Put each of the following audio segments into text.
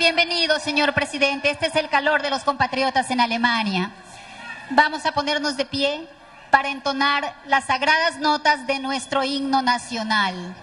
Bienvenido, señor presidente. Este es el calor de los compatriotas en Alemania. Vamos a ponernos de pie para entonar las sagradas notas de nuestro himno nacional.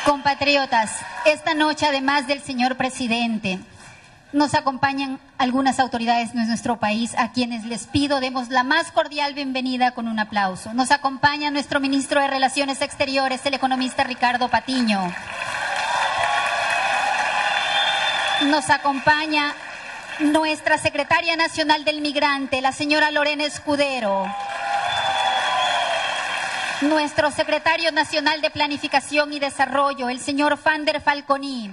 Compatriotas, esta noche, además del señor presidente, nos acompañan algunas autoridades de nuestro país, a quienes les pido demos la más cordial bienvenida con un aplauso. Nos acompaña nuestro ministro de Relaciones Exteriores, el economista Ricardo Patiño. Nos acompaña nuestra secretaria nacional del migrante, la señora Lorena Escudero. Nuestro secretario nacional de Planificación y Desarrollo, el señor Fander Falconi.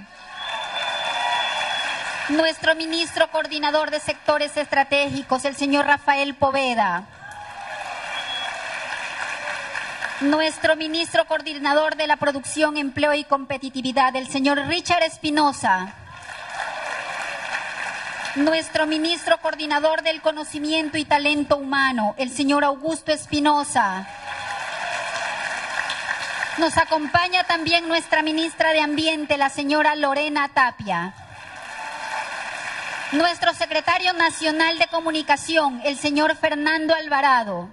Nuestro ministro coordinador de sectores estratégicos, el señor Rafael Poveda. Nuestro ministro coordinador de la Producción, Empleo y Competitividad, el señor Richard Espinosa. Nuestro ministro coordinador del Conocimiento y Talento Humano, el señor Augusto Espinosa. Nos acompaña también nuestra ministra de Ambiente, la señora Lorena Tapia. Nuestro secretario nacional de Comunicación, el señor Fernando Alvarado.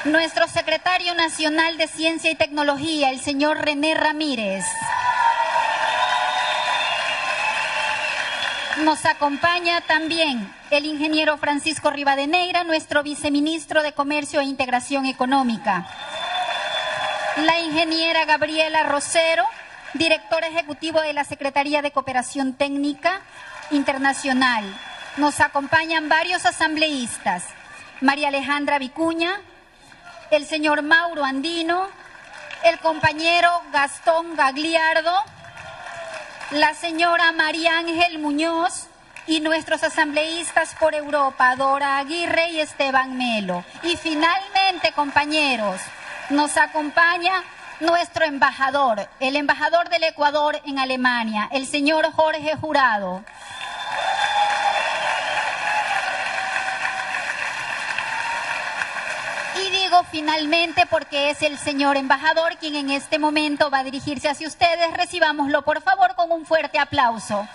Nuestro secretario nacional de Ciencia y Tecnología, el señor René Ramírez. Nos acompaña también el ingeniero Francisco Rivadeneira, nuestro viceministro de Comercio e Integración Económica. La ingeniera Gabriela Rosero, director ejecutivo de la Secretaría de Cooperación Técnica Internacional. Nos acompañan varios asambleístas: María Alejandra Vicuña, el señor Mauro Andino, el compañero Gastón Gagliardo, la señora María Ángel Muñoz y nuestros asambleístas por Europa, Dora Aguirre y Esteban Melo. Y finalmente, compañeros, nos acompaña nuestro embajador, el embajador del Ecuador en Alemania, el señor Jorge Jurado. Y digo finalmente porque es el señor embajador quien en este momento va a dirigirse hacia ustedes. Recibámoslo, por favor, con un fuerte aplauso.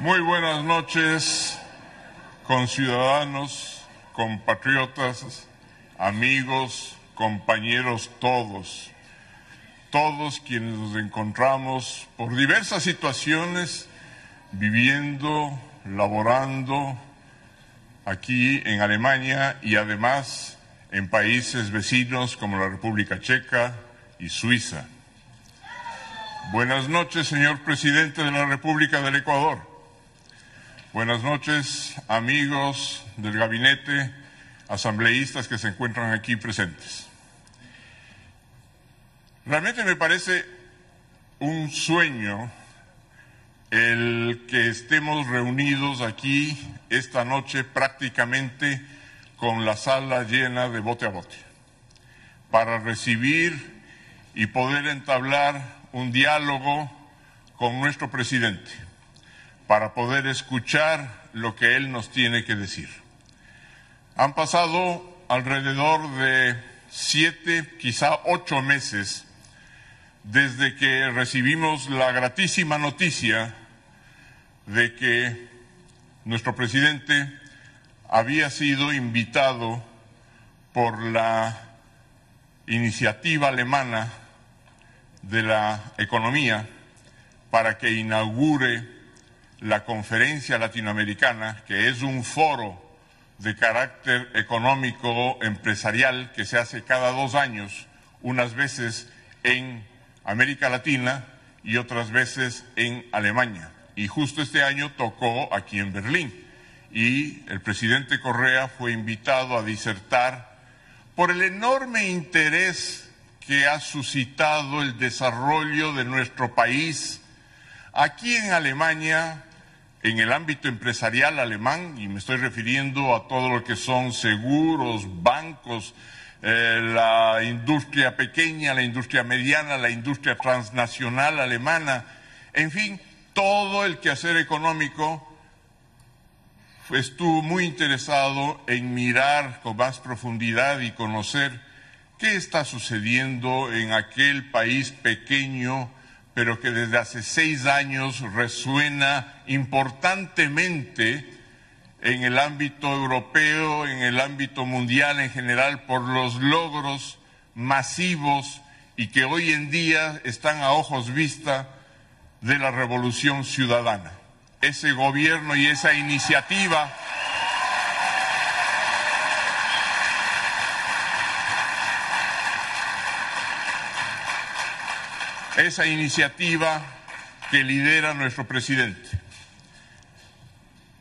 Muy buenas noches, conciudadanos, compatriotas, amigos, compañeros todos quienes nos encontramos por diversas situaciones viviendo, laborando aquí en Alemania y además en países vecinos como la República Checa y Suiza. Buenas noches, señor presidente de la República del Ecuador. Buenas noches, amigos del gabinete, asambleístas que se encuentran aquí presentes. Realmente me parece un sueño el que estemos reunidos aquí esta noche prácticamente con la sala llena de bote a bote, para recibir y poder entablar un diálogo con nuestro presidente, para poder escuchar lo que él nos tiene que decir. Han pasado alrededor de 7, quizá 8 meses desde que recibimos la gratísima noticia de que nuestro presidente había sido invitado por la iniciativa alemana de la economía para que inaugure la Conferencia Latinoamericana, que es un foro de carácter económico empresarial que se hace cada 2 años, unas veces en América Latina y otras veces en Alemania. Y justo este año tocó aquí en Berlín y el presidente Correa fue invitado a disertar por el enorme interés que ha suscitado el desarrollo de nuestro país aquí en Alemania, en el ámbito empresarial alemán, y me estoy refiriendo a todo lo que son seguros, bancos, la industria pequeña, la industria mediana, la industria transnacional alemana, en fin, todo el quehacer económico estuvo muy interesado en mirar con más profundidad y conocer qué está sucediendo en aquel país pequeño, pero que desde hace 6 años resuena importantemente en el ámbito europeo, en el ámbito mundial en general, por los logros masivos y que hoy en día están a ojos vista de la revolución ciudadana. Ese gobierno y esa iniciativa que lidera nuestro presidente.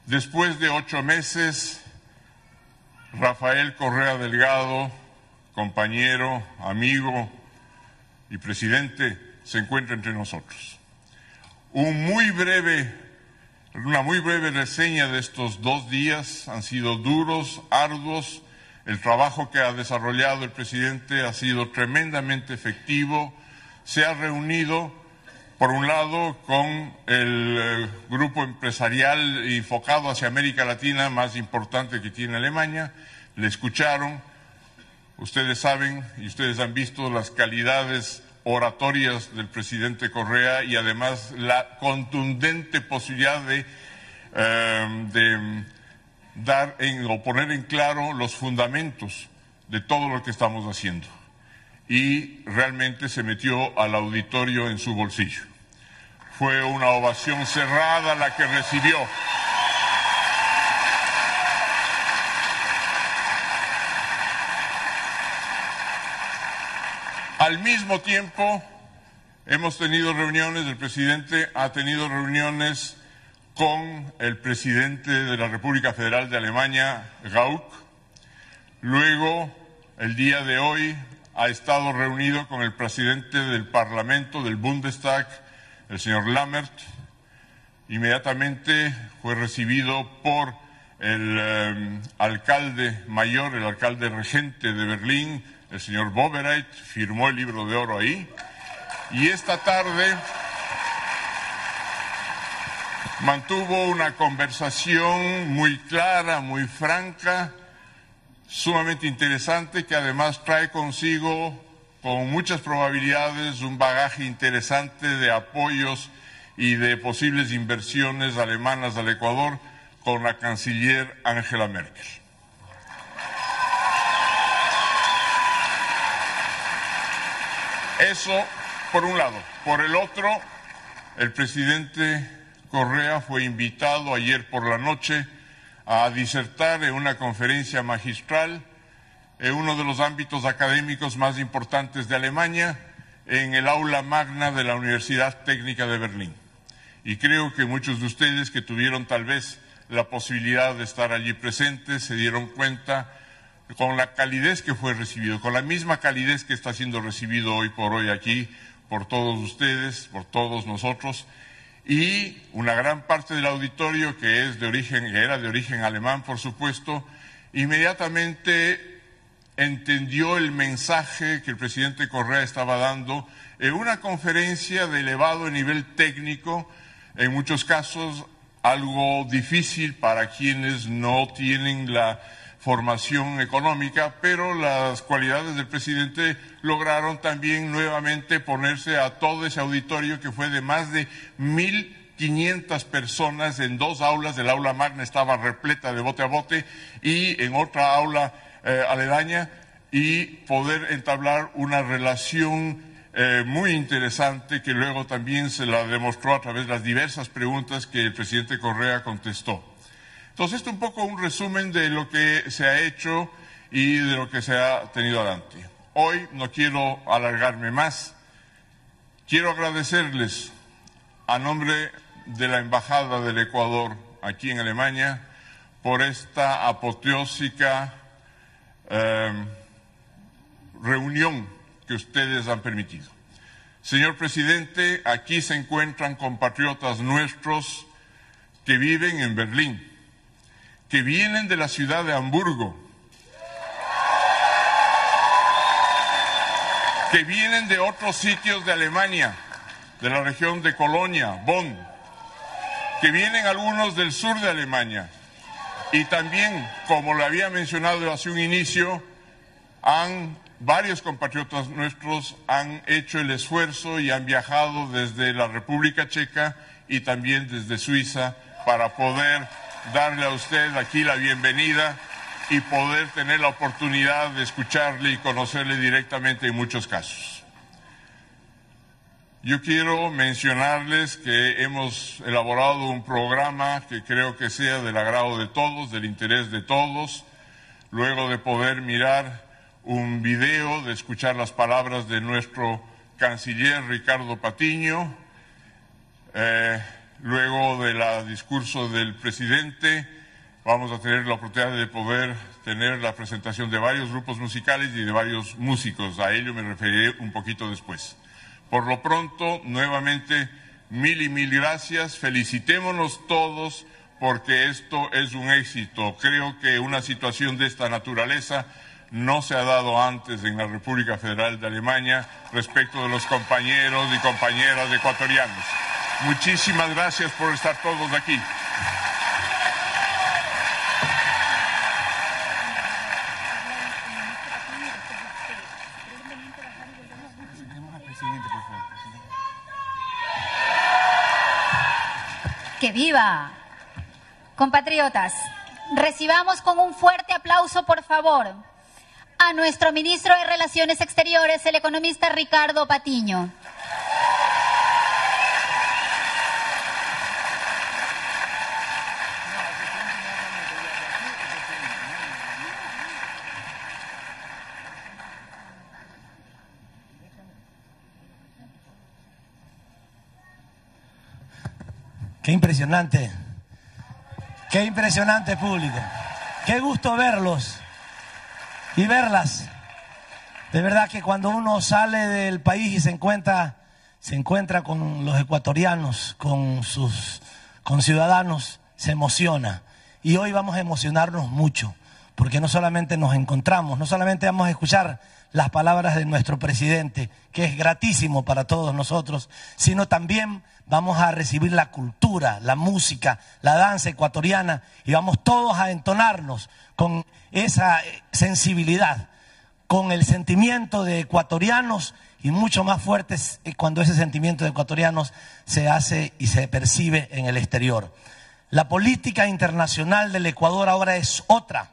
Después de 8 meses, Rafael Correa Delgado, compañero, amigo y presidente, se encuentra entre nosotros. Un muy breve Una muy breve reseña de estos 2 días. Han sido duros, arduos. El trabajo que ha desarrollado el presidente ha sido tremendamente efectivo. Se ha reunido, por un lado, con el grupo empresarial enfocado hacia América Latina más importante que tiene Alemania. Le escucharon. Ustedes saben y ustedes han visto las calidades oratorias del presidente Correa y además la contundente posibilidad de dar o poner en claro los fundamentos de todo lo que estamos haciendo. Y realmente se metió al auditorio en su bolsillo. Fue una ovación cerrada la que recibió. Al mismo tiempo, hemos tenido reuniones, el presidente ha tenido reuniones con el presidente de la República Federal de Alemania, Gauck. Luego, el día de hoy, ha estado reunido con el presidente del Parlamento, del Bundestag, el señor Lammert. Inmediatamente fue recibido por el alcalde mayor, el alcalde regente de Berlín, el señor Wowereit, firmó el libro de oro ahí. Y esta tarde mantuvo una conversación muy clara, muy franca, sumamente interesante, que además trae consigo, con muchas probabilidades, un bagaje interesante de apoyos y de posibles inversiones alemanas al Ecuador con la canciller Angela Merkel. Eso por un lado. Por el otro, el presidente Correa fue invitado ayer por la noche a disertar en una conferencia magistral en uno de los ámbitos académicos más importantes de Alemania, en el aula magna de la Universidad Técnica de Berlín. Y creo que muchos de ustedes que tuvieron tal vez la posibilidad de estar allí presentes se dieron cuenta con la calidez que fue recibido, con la misma calidez que está siendo recibido hoy por hoy aquí, por todos ustedes, por todos nosotros, y una gran parte del auditorio que era de origen alemán, por supuesto, inmediatamente entendió el mensaje que el presidente Correa estaba dando en una conferencia de elevado nivel técnico, en muchos casos algo difícil para quienes no tienen la formación económica, pero las cualidades del presidente lograron también nuevamente ponerse a todo ese auditorio que fue de más de 1.500 personas en 2 aulas. El aula magna estaba repleta de bote a bote y en otra aula aledaña, y poder entablar una relación muy interesante que luego también se la demostró a través de las diversas preguntas que el presidente Correa contestó. Entonces, esto es un poco un resumen de lo que se ha hecho y de lo que se ha tenido adelante. Hoy no quiero alargarme más. Quiero agradecerles a nombre de la Embajada del Ecuador aquí en Alemania por esta apoteósica reunión que ustedes han permitido. Señor presidente, aquí se encuentran compatriotas nuestros que viven en Berlín, que vienen de la ciudad de Hamburgo, que vienen de otros sitios de Alemania, de la región de Colonia, Bonn, que vienen algunos del sur de Alemania, y también, como lo había mencionado hace un inicio, varios compatriotas nuestros han hecho el esfuerzo y han viajado desde la República Checa y también desde Suiza para poder darle a usted aquí la bienvenida y poder tener la oportunidad de escucharle y conocerle directamente en muchos casos. Yo quiero mencionarles que hemos elaborado un programa que creo que sea del agrado de todos, del interés de todos, luego de poder mirar un video, de escuchar las palabras de nuestro canciller Ricardo Patiño, luego del discurso del presidente, vamos a tener la oportunidad de poder tener la presentación de varios grupos musicales y de varios músicos. A ello me referiré un poquito después. Por lo pronto, nuevamente, Mil y mil gracias. Felicitémonos todos porque esto es un éxito. Creo que una situación de esta naturaleza no se ha dado antes en la República Federal de Alemania respecto de los compañeros y compañeras ecuatorianos. Muchísimas gracias por estar todos aquí. ¡Que viva! Compatriotas, recibamos con un fuerte aplauso, por favor, a nuestro ministro de Relaciones Exteriores, el economista Ricardo Patiño. Qué impresionante público. Qué gusto verlos y verlas. De verdad que cuando uno sale del país y se encuentra con los ecuatorianos, con sus conciudadanos, se emociona. Y hoy vamos a emocionarnos mucho, porque no solamente nos encontramos, no solamente vamos a escuchar las palabras de nuestro presidente, que es gratísimo para todos nosotros, sino también vamos a recibir la cultura, la música, la danza ecuatoriana, y vamos todos a entonarnos con esa sensibilidad, con el sentimiento de ecuatorianos, y mucho más fuerte cuando ese sentimiento de ecuatorianos se hace y se percibe en el exterior. La política internacional del Ecuador ahora es otra,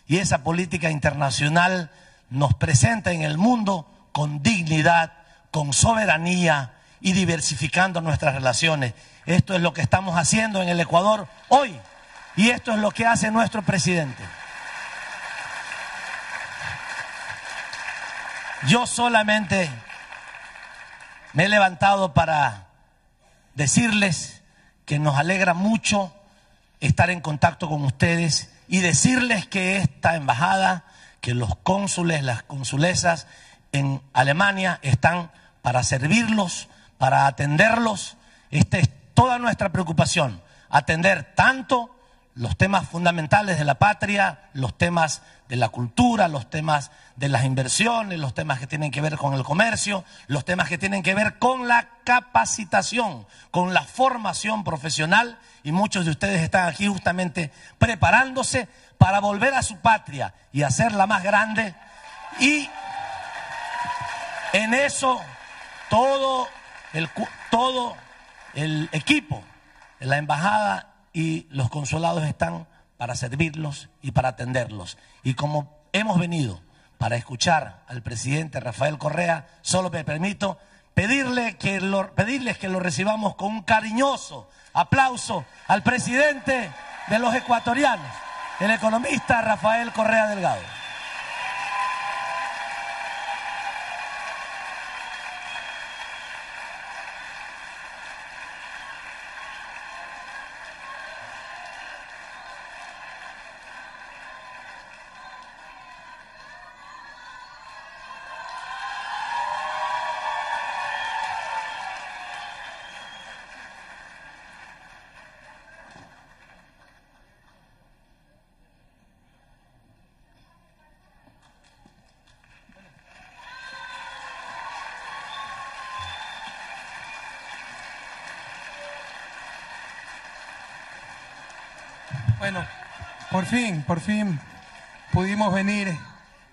y esa política internacional nos presenta en el mundo con dignidad, con soberanía y diversificando nuestras relaciones. Esto es lo que estamos haciendo en el Ecuador hoy, y esto es lo que hace nuestro presidente. Yo solamente me he levantado para decirles que nos alegra mucho estar en contacto con ustedes y decirles que esta embajada, que los cónsules, las consulesas en Alemania están para servirlos, para atenderlos. Esta es toda nuestra preocupación, atender tanto los temas fundamentales de la patria, los temas de la cultura, los temas de las inversiones, los temas que tienen que ver con el comercio, los temas que tienen que ver con la capacitación, con la formación profesional, y muchos de ustedes están aquí justamente preparándose para volver a su patria y hacerla más grande. Y en eso todo el equipo de la embajada y los consulados están para servirlos y para atenderlos. Y como hemos venido para escuchar al presidente Rafael Correa, solo me permito pedirles que lo recibamos con un cariñoso aplauso al presidente de los ecuatorianos, el economista Rafael Correa Delgado. Bueno, por fin pudimos venir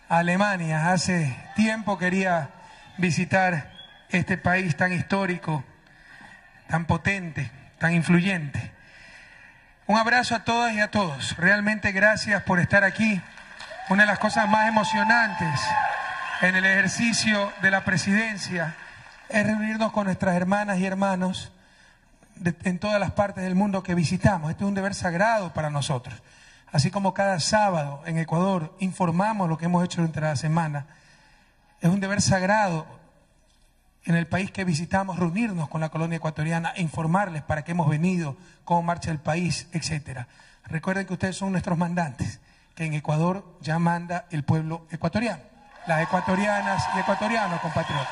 a Alemania. Hace tiempo quería visitar este país tan histórico, tan potente, tan influyente. Un abrazo a todas y a todos. Realmente gracias por estar aquí. Una de las cosas más emocionantes en el ejercicio de la presidencia es reunirnos con nuestras hermanas y hermanos en todas las partes del mundo que visitamos. Este es un deber sagrado para nosotros. Así como cada sábado en Ecuador informamos lo que hemos hecho durante la semana, es un deber sagrado en el país que visitamos reunirnos con la colonia ecuatoriana e informarles para qué hemos venido, cómo marcha el país, etcétera. Recuerden que ustedes son nuestros mandantes, que en Ecuador ya manda el pueblo ecuatoriano, las ecuatorianas y ecuatorianos, compatriotas.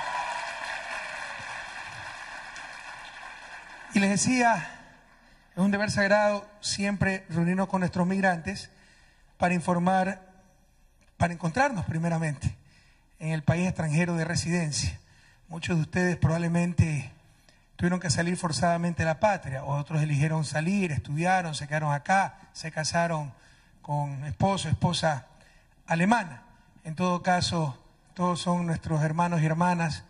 Y les decía, es un deber sagrado siempre reunirnos con nuestros migrantes para informar, para encontrarnos primeramente en el país extranjero de residencia. Muchos de ustedes probablemente tuvieron que salir forzadamente de la patria, otros eligieron salir, estudiaron, se quedaron acá, se casaron con esposo, esposa alemana. En todo caso, todos son nuestros hermanos y hermanas,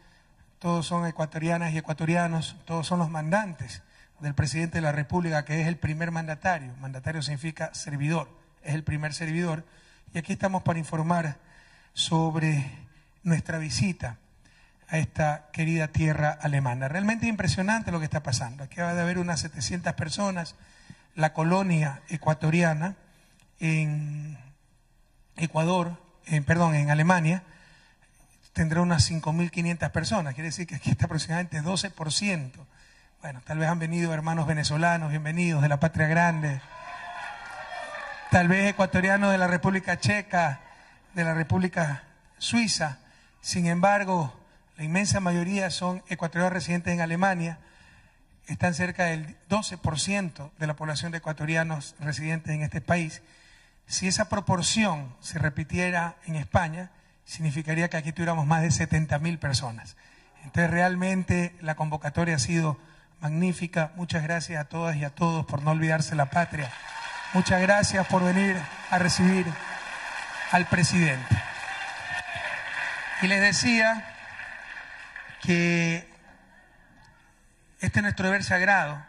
todos son ecuatorianas y ecuatorianos, todos son los mandantes del presidente de la República, que es el primer mandatario. Mandatario significa servidor, es el primer servidor. Y aquí estamos para informar sobre nuestra visita a esta querida tierra alemana. Realmente impresionante lo que está pasando. Aquí va a haber unas 700 personas. La colonia ecuatoriana en en Alemania, tendrá unas 5.500 personas. Quiere decir que aquí está aproximadamente 12%. Bueno, tal vez han venido hermanos venezolanos, bienvenidos, de la Patria Grande. Tal vez ecuatorianos de la República Checa, de la República Suiza. Sin embargo, la inmensa mayoría son ecuatorianos residentes en Alemania. Están cerca del 12% de la población de ecuatorianos residentes en este país. Si esa proporción se repitiera en España, significaría que aquí tuviéramos más de 70.000 personas. Entonces realmente la convocatoria ha sido magnífica. Muchas gracias a todas y a todos por no olvidarse la patria. Muchas gracias por venir a recibir al presidente. Y les decía que este es nuestro deber sagrado,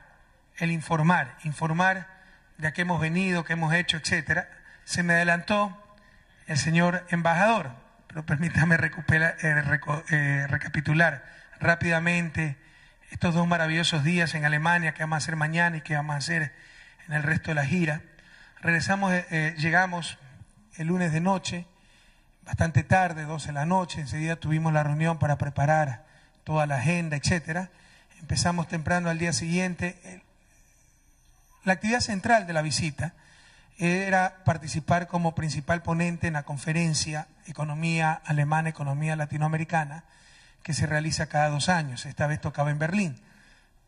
el informar de a qué hemos venido, qué hemos hecho, etcétera. Se me adelantó el señor embajador, pero permítame recapitular rápidamente estos 2 maravillosos días en Alemania que vamos a hacer mañana y que vamos a hacer en el resto de la gira. Llegamos el lunes de noche, bastante tarde, 12 de la noche. Enseguida tuvimos la reunión para preparar toda la agenda, etcétera. Empezamos temprano al día siguiente. La actividad central de la visita era participar como principal ponente en la conferencia Economía Alemana, Economía Latinoamericana, que se realiza cada 2 años. Esta vez tocaba en Berlín.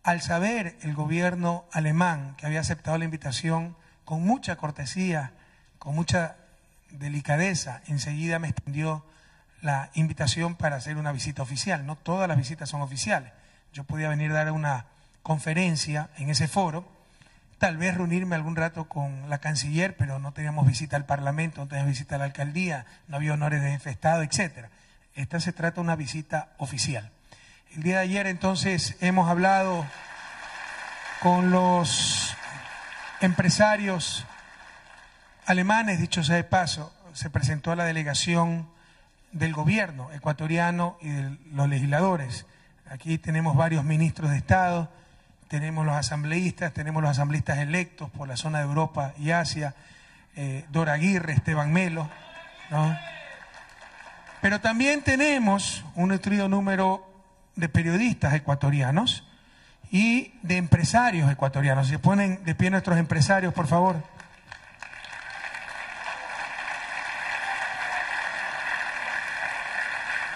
Al saber el gobierno alemán que había aceptado la invitación con mucha cortesía, con mucha delicadeza, enseguida me extendió la invitación para hacer una visita oficial. No todas las visitas son oficiales. Yo podía venir a dar una conferencia en ese foro, tal vez reunirme algún rato con la canciller, pero no teníamos visita al Parlamento, no teníamos visita a la alcaldía, no había honores de jefe de Estado, etcétera. Esta se trata de una visita oficial. El día de ayer entonces hemos hablado con los empresarios alemanes, dicho sea de paso. Se presentó a la delegación del gobierno ecuatoriano y de los legisladores. Aquí tenemos varios ministros de Estado, tenemos los asambleístas electos por la zona de Europa y Asia, Dora Aguirre, Esteban Melo, ¿no? Pero también tenemos un nutrido número de periodistas ecuatorianos y de empresarios ecuatorianos. Se ponen de pie nuestros empresarios, por favor.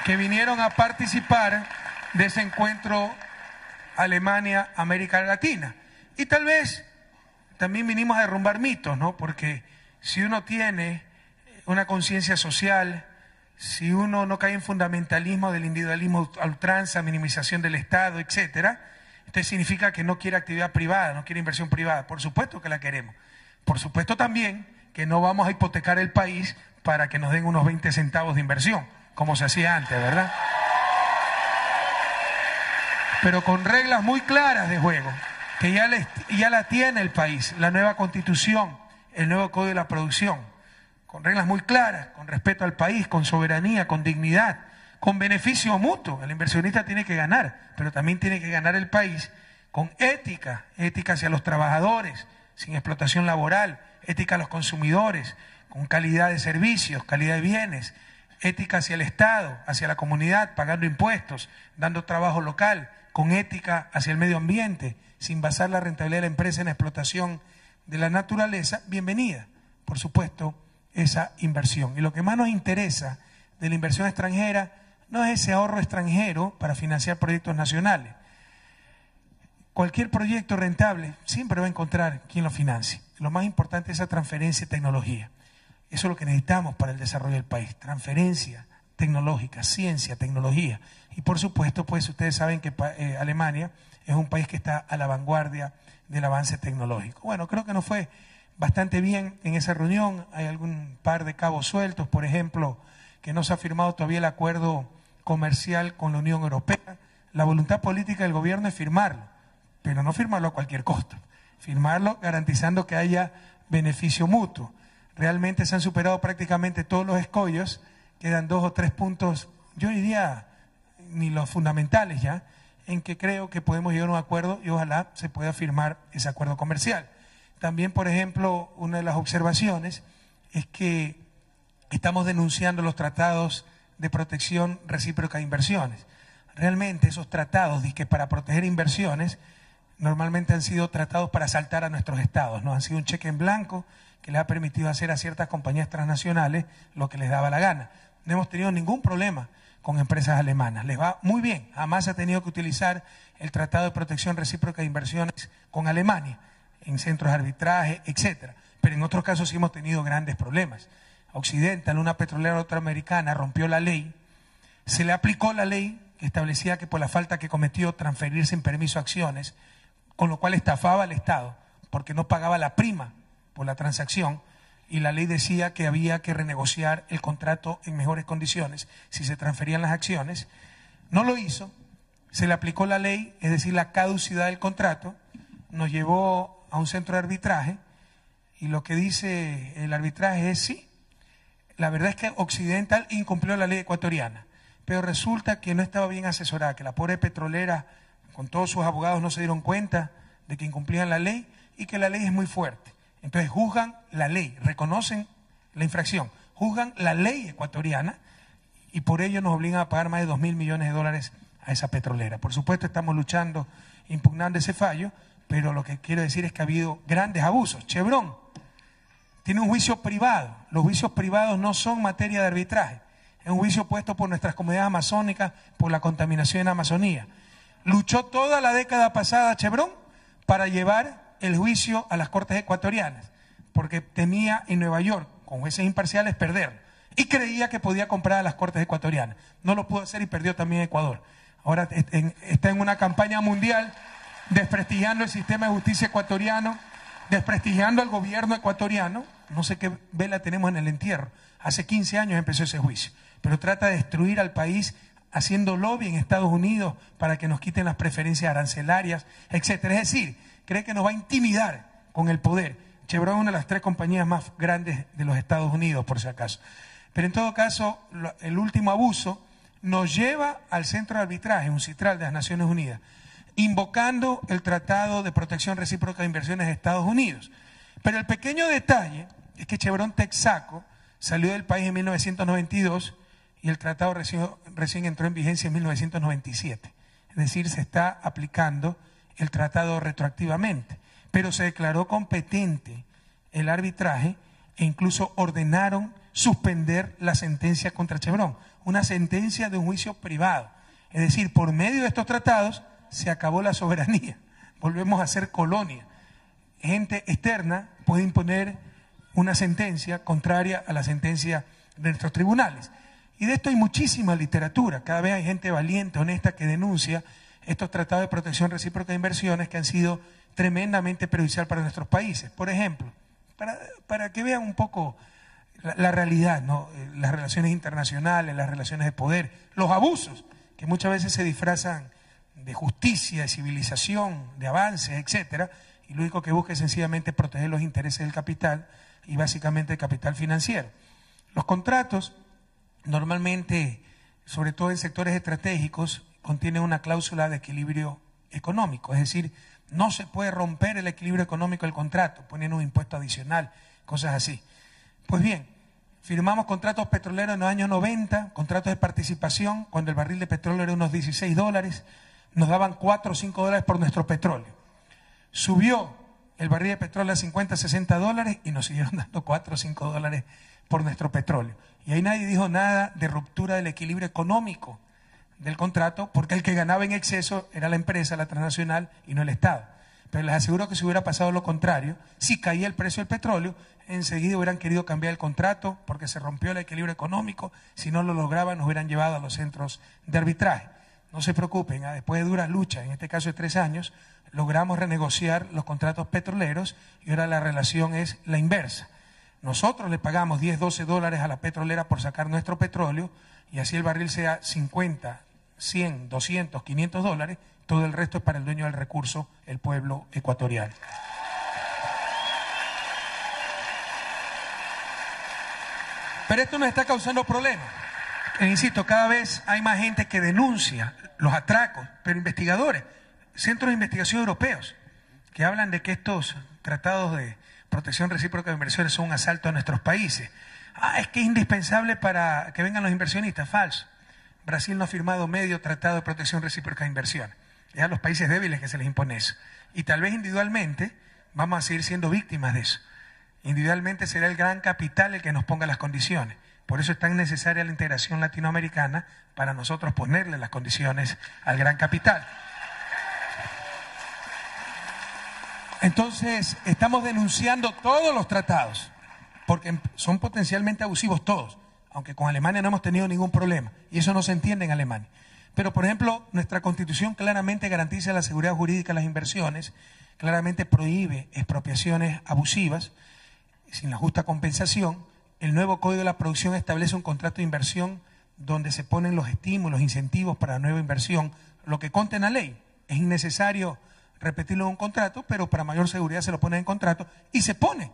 Que vinieron a participar de ese encuentro Alemania-América Latina. Y tal vez también vinimos a derrumbar mitos, ¿no? Porque si uno tiene una conciencia social, si uno no cae en fundamentalismo del individualismo a ultranza, minimización del Estado, etcétera, entonces significa que no quiere actividad privada, no quiere inversión privada. Por supuesto que la queremos. Por supuesto también que no vamos a hipotecar el país para que nos den unos 20 centavos de inversión, como se hacía antes, ¿verdad? Pero con reglas muy claras de juego, que ya la tiene el país, la nueva Constitución, el nuevo Código de la Producción, con reglas muy claras, con respeto al país, con soberanía, con dignidad, con beneficio mutuo. El inversionista tiene que ganar, pero también tiene que ganar el país con ética hacia los trabajadores, sin explotación laboral, ética a los consumidores, con calidad de servicios, calidad de bienes, ética hacia el Estado, hacia la comunidad, pagando impuestos, dando trabajo local, con ética hacia el medio ambiente, sin basar la rentabilidad de la empresa en la explotación de la naturaleza. Bienvenida, por supuesto, esa inversión. Y lo que más nos interesa de la inversión extranjera no es ese ahorro extranjero para financiar proyectos nacionales. cualquier proyecto rentable siempre va a encontrar quien lo financie. Lo más importante es esa transferencia de tecnología. Eso es lo que necesitamos para el desarrollo del país. Transferencia tecnológica, ciencia, tecnología. Y por supuesto, pues ustedes saben que Alemania es un país que está a la vanguardia del avance tecnológico. Bueno, creo que nos fue bastante bien en esa reunión. Hay algún par de cabos sueltos, por ejemplo, que no se ha firmado todavía el acuerdo comercial con la Unión Europea. La voluntad política del gobierno es firmarlo, pero no firmarlo a cualquier costo. Firmarlo garantizando que haya beneficio mutuo. Realmente se han superado prácticamente todos los escollos, quedan 2 o 3 puntos, yo diría ni los fundamentales ya, en que creo que podemos llegar a un acuerdo y ojalá se pueda firmar ese acuerdo comercial. También, por ejemplo, una de las observaciones es que estamos denunciando los tratados de protección recíproca de inversiones. Realmente esos tratados que para proteger inversiones normalmente han sido tratados para asaltar a nuestros estados, ¿no? Han sido un cheque en blanco que les ha permitido hacer a ciertas compañías transnacionales lo que les daba la gana. No hemos tenido ningún problema con empresas alemanas, les va muy bien. Jamás se ha tenido que utilizar el Tratado de Protección Recíproca de Inversiones con Alemania, en centros de arbitraje, etcétera. Pero en otros casos sí hemos tenido grandes problemas. Occidental, una petrolera norteamericana, rompió la ley, se le aplicó la ley que establecía que por la falta que cometió transferir sin permiso acciones, con lo cual estafaba al Estado, porque no pagaba la prima por la transacción, y la ley decía que había que renegociar el contrato en mejores condiciones si se transferían las acciones. No lo hizo, se le aplicó la ley, es decir, la caducidad del contrato, nos llevó a un centro de arbitraje, y lo que dice el arbitraje es sí, la verdad es que Occidental incumplió la ley ecuatoriana, pero resulta que no estaba bien asesorada, que la pobre petrolera con todos sus abogados no se dieron cuenta de que incumplían la ley y que la ley es muy fuerte. Entonces juzgan la ley, reconocen la infracción, juzgan la ley ecuatoriana y por ello nos obligan a pagar más de 2.000 millones de dólares a esa petrolera. Por supuesto estamos luchando, impugnando ese fallo, pero lo que quiero decir es que ha habido grandes abusos. Chevron tiene un juicio privado. Los juicios privados no son materia de arbitraje. Es un juicio puesto por nuestras comunidades amazónicas por la contaminación en Amazonía. Luchó toda la década pasada Chevron para llevar el juicio a las cortes ecuatorianas, porque temía en Nueva York, con jueces imparciales, perder. Y creía que podía comprar a las cortes ecuatorianas. No lo pudo hacer y perdió también Ecuador. Ahora está en una campaña mundial desprestigiando el sistema de justicia ecuatoriano, desprestigiando al gobierno ecuatoriano. No sé qué vela tenemos en el entierro. Hace 15 años empezó ese juicio, pero trata de destruir al país haciendo lobby en Estados Unidos para que nos quiten las preferencias arancelarias, etcétera. Es decir, cree que nos va a intimidar con el poder. Chevron es una de las 3 compañías más grandes de los Estados Unidos, por si acaso. Pero en todo caso, el último abuso nos lleva al centro de arbitraje, un citral de las Naciones Unidas, invocando el Tratado de Protección Recíproca de Inversiones de Estados Unidos. Pero el pequeño detalle es que Chevron Texaco salió del país en 1992 y el tratado recién entró en vigencia en 1997. Es decir, se está aplicando el tratado retroactivamente. Pero se declaró competente el arbitraje e incluso ordenaron suspender la sentencia contra Chevron. Una sentencia de un juicio privado. Es decir, por medio de estos tratados se acabó la soberanía. Volvemos a ser colonia. Gente externa puede imponer una sentencia contraria a la sentencia de nuestros tribunales. Y de esto hay muchísima literatura. Cada vez hay gente valiente, honesta, que denuncia estos tratados de protección recíproca de inversiones que han sido tremendamente perjudiciales para nuestros países. Por ejemplo, para que vean un poco la realidad, ¿no? Las relaciones internacionales, las relaciones de poder, los abusos, que muchas veces se disfrazan de justicia, de civilización, de avances, etcétera, y lo único que busca es sencillamente proteger los intereses del capital y básicamente el capital financiero. Los contratos normalmente, sobre todo en sectores estratégicos, contienen una cláusula de equilibrio económico, es decir, no se puede romper el equilibrio económico del contrato, poniendo un impuesto adicional, cosas así. Pues bien, firmamos contratos petroleros en los años 90, contratos de participación, cuando el barril de petróleo era unos $16, nos daban 4 o 5 dólares por nuestro petróleo. Subió el barril de petróleo a 50, 60 dólares y nos siguieron dando 4 o 5 dólares por nuestro petróleo. Y ahí nadie dijo nada de ruptura del equilibrio económico del contrato, porque el que ganaba en exceso era la empresa, la transnacional, y no el Estado. Pero les aseguro que si hubiera pasado lo contrario, si caía el precio del petróleo, enseguida hubieran querido cambiar el contrato porque se rompió el equilibrio económico. Si no lo lograban, nos hubieran llevado a los centros de arbitraje. No se preocupen, después de duras luchas, en este caso de 3 años, logramos renegociar los contratos petroleros y ahora la relación es la inversa. Nosotros le pagamos 10, 12 dólares a la petrolera por sacar nuestro petróleo y así el barril sea 50, 100, 200, 500 dólares, todo el resto es para el dueño del recurso, el pueblo ecuatoriano. Pero esto nos está causando problemas. Insisto, cada vez hay más gente que denuncia los atracos, pero investigadores, centros de investigación europeos, que hablan de que estos tratados de protección recíproca de inversiones son un asalto a nuestros países. Es que es indispensable para que vengan los inversionistas. Falso. Brasil no ha firmado medio tratado de protección recíproca de inversiones. Es a los países débiles que se les impone eso. Y tal vez individualmente vamos a seguir siendo víctimas de eso. Individualmente será el gran capital el que nos ponga las condiciones. Por eso es tan necesaria la integración latinoamericana para nosotros ponerle las condiciones al gran capital. Entonces, estamos denunciando todos los tratados, porque son potencialmente abusivos todos, aunque con Alemania no hemos tenido ningún problema, y eso no se entiende en Alemania. Pero, por ejemplo, nuestra Constitución claramente garantiza la seguridad jurídica de las inversiones, claramente prohíbe expropiaciones abusivas, sin la justa compensación. El nuevo Código de la Producción establece un contrato de inversión donde se ponen los estímulos, incentivos para la nueva inversión, lo que consta en la ley. Es innecesario repetirlo en un contrato, pero para mayor seguridad se lo pone en contrato y se pone,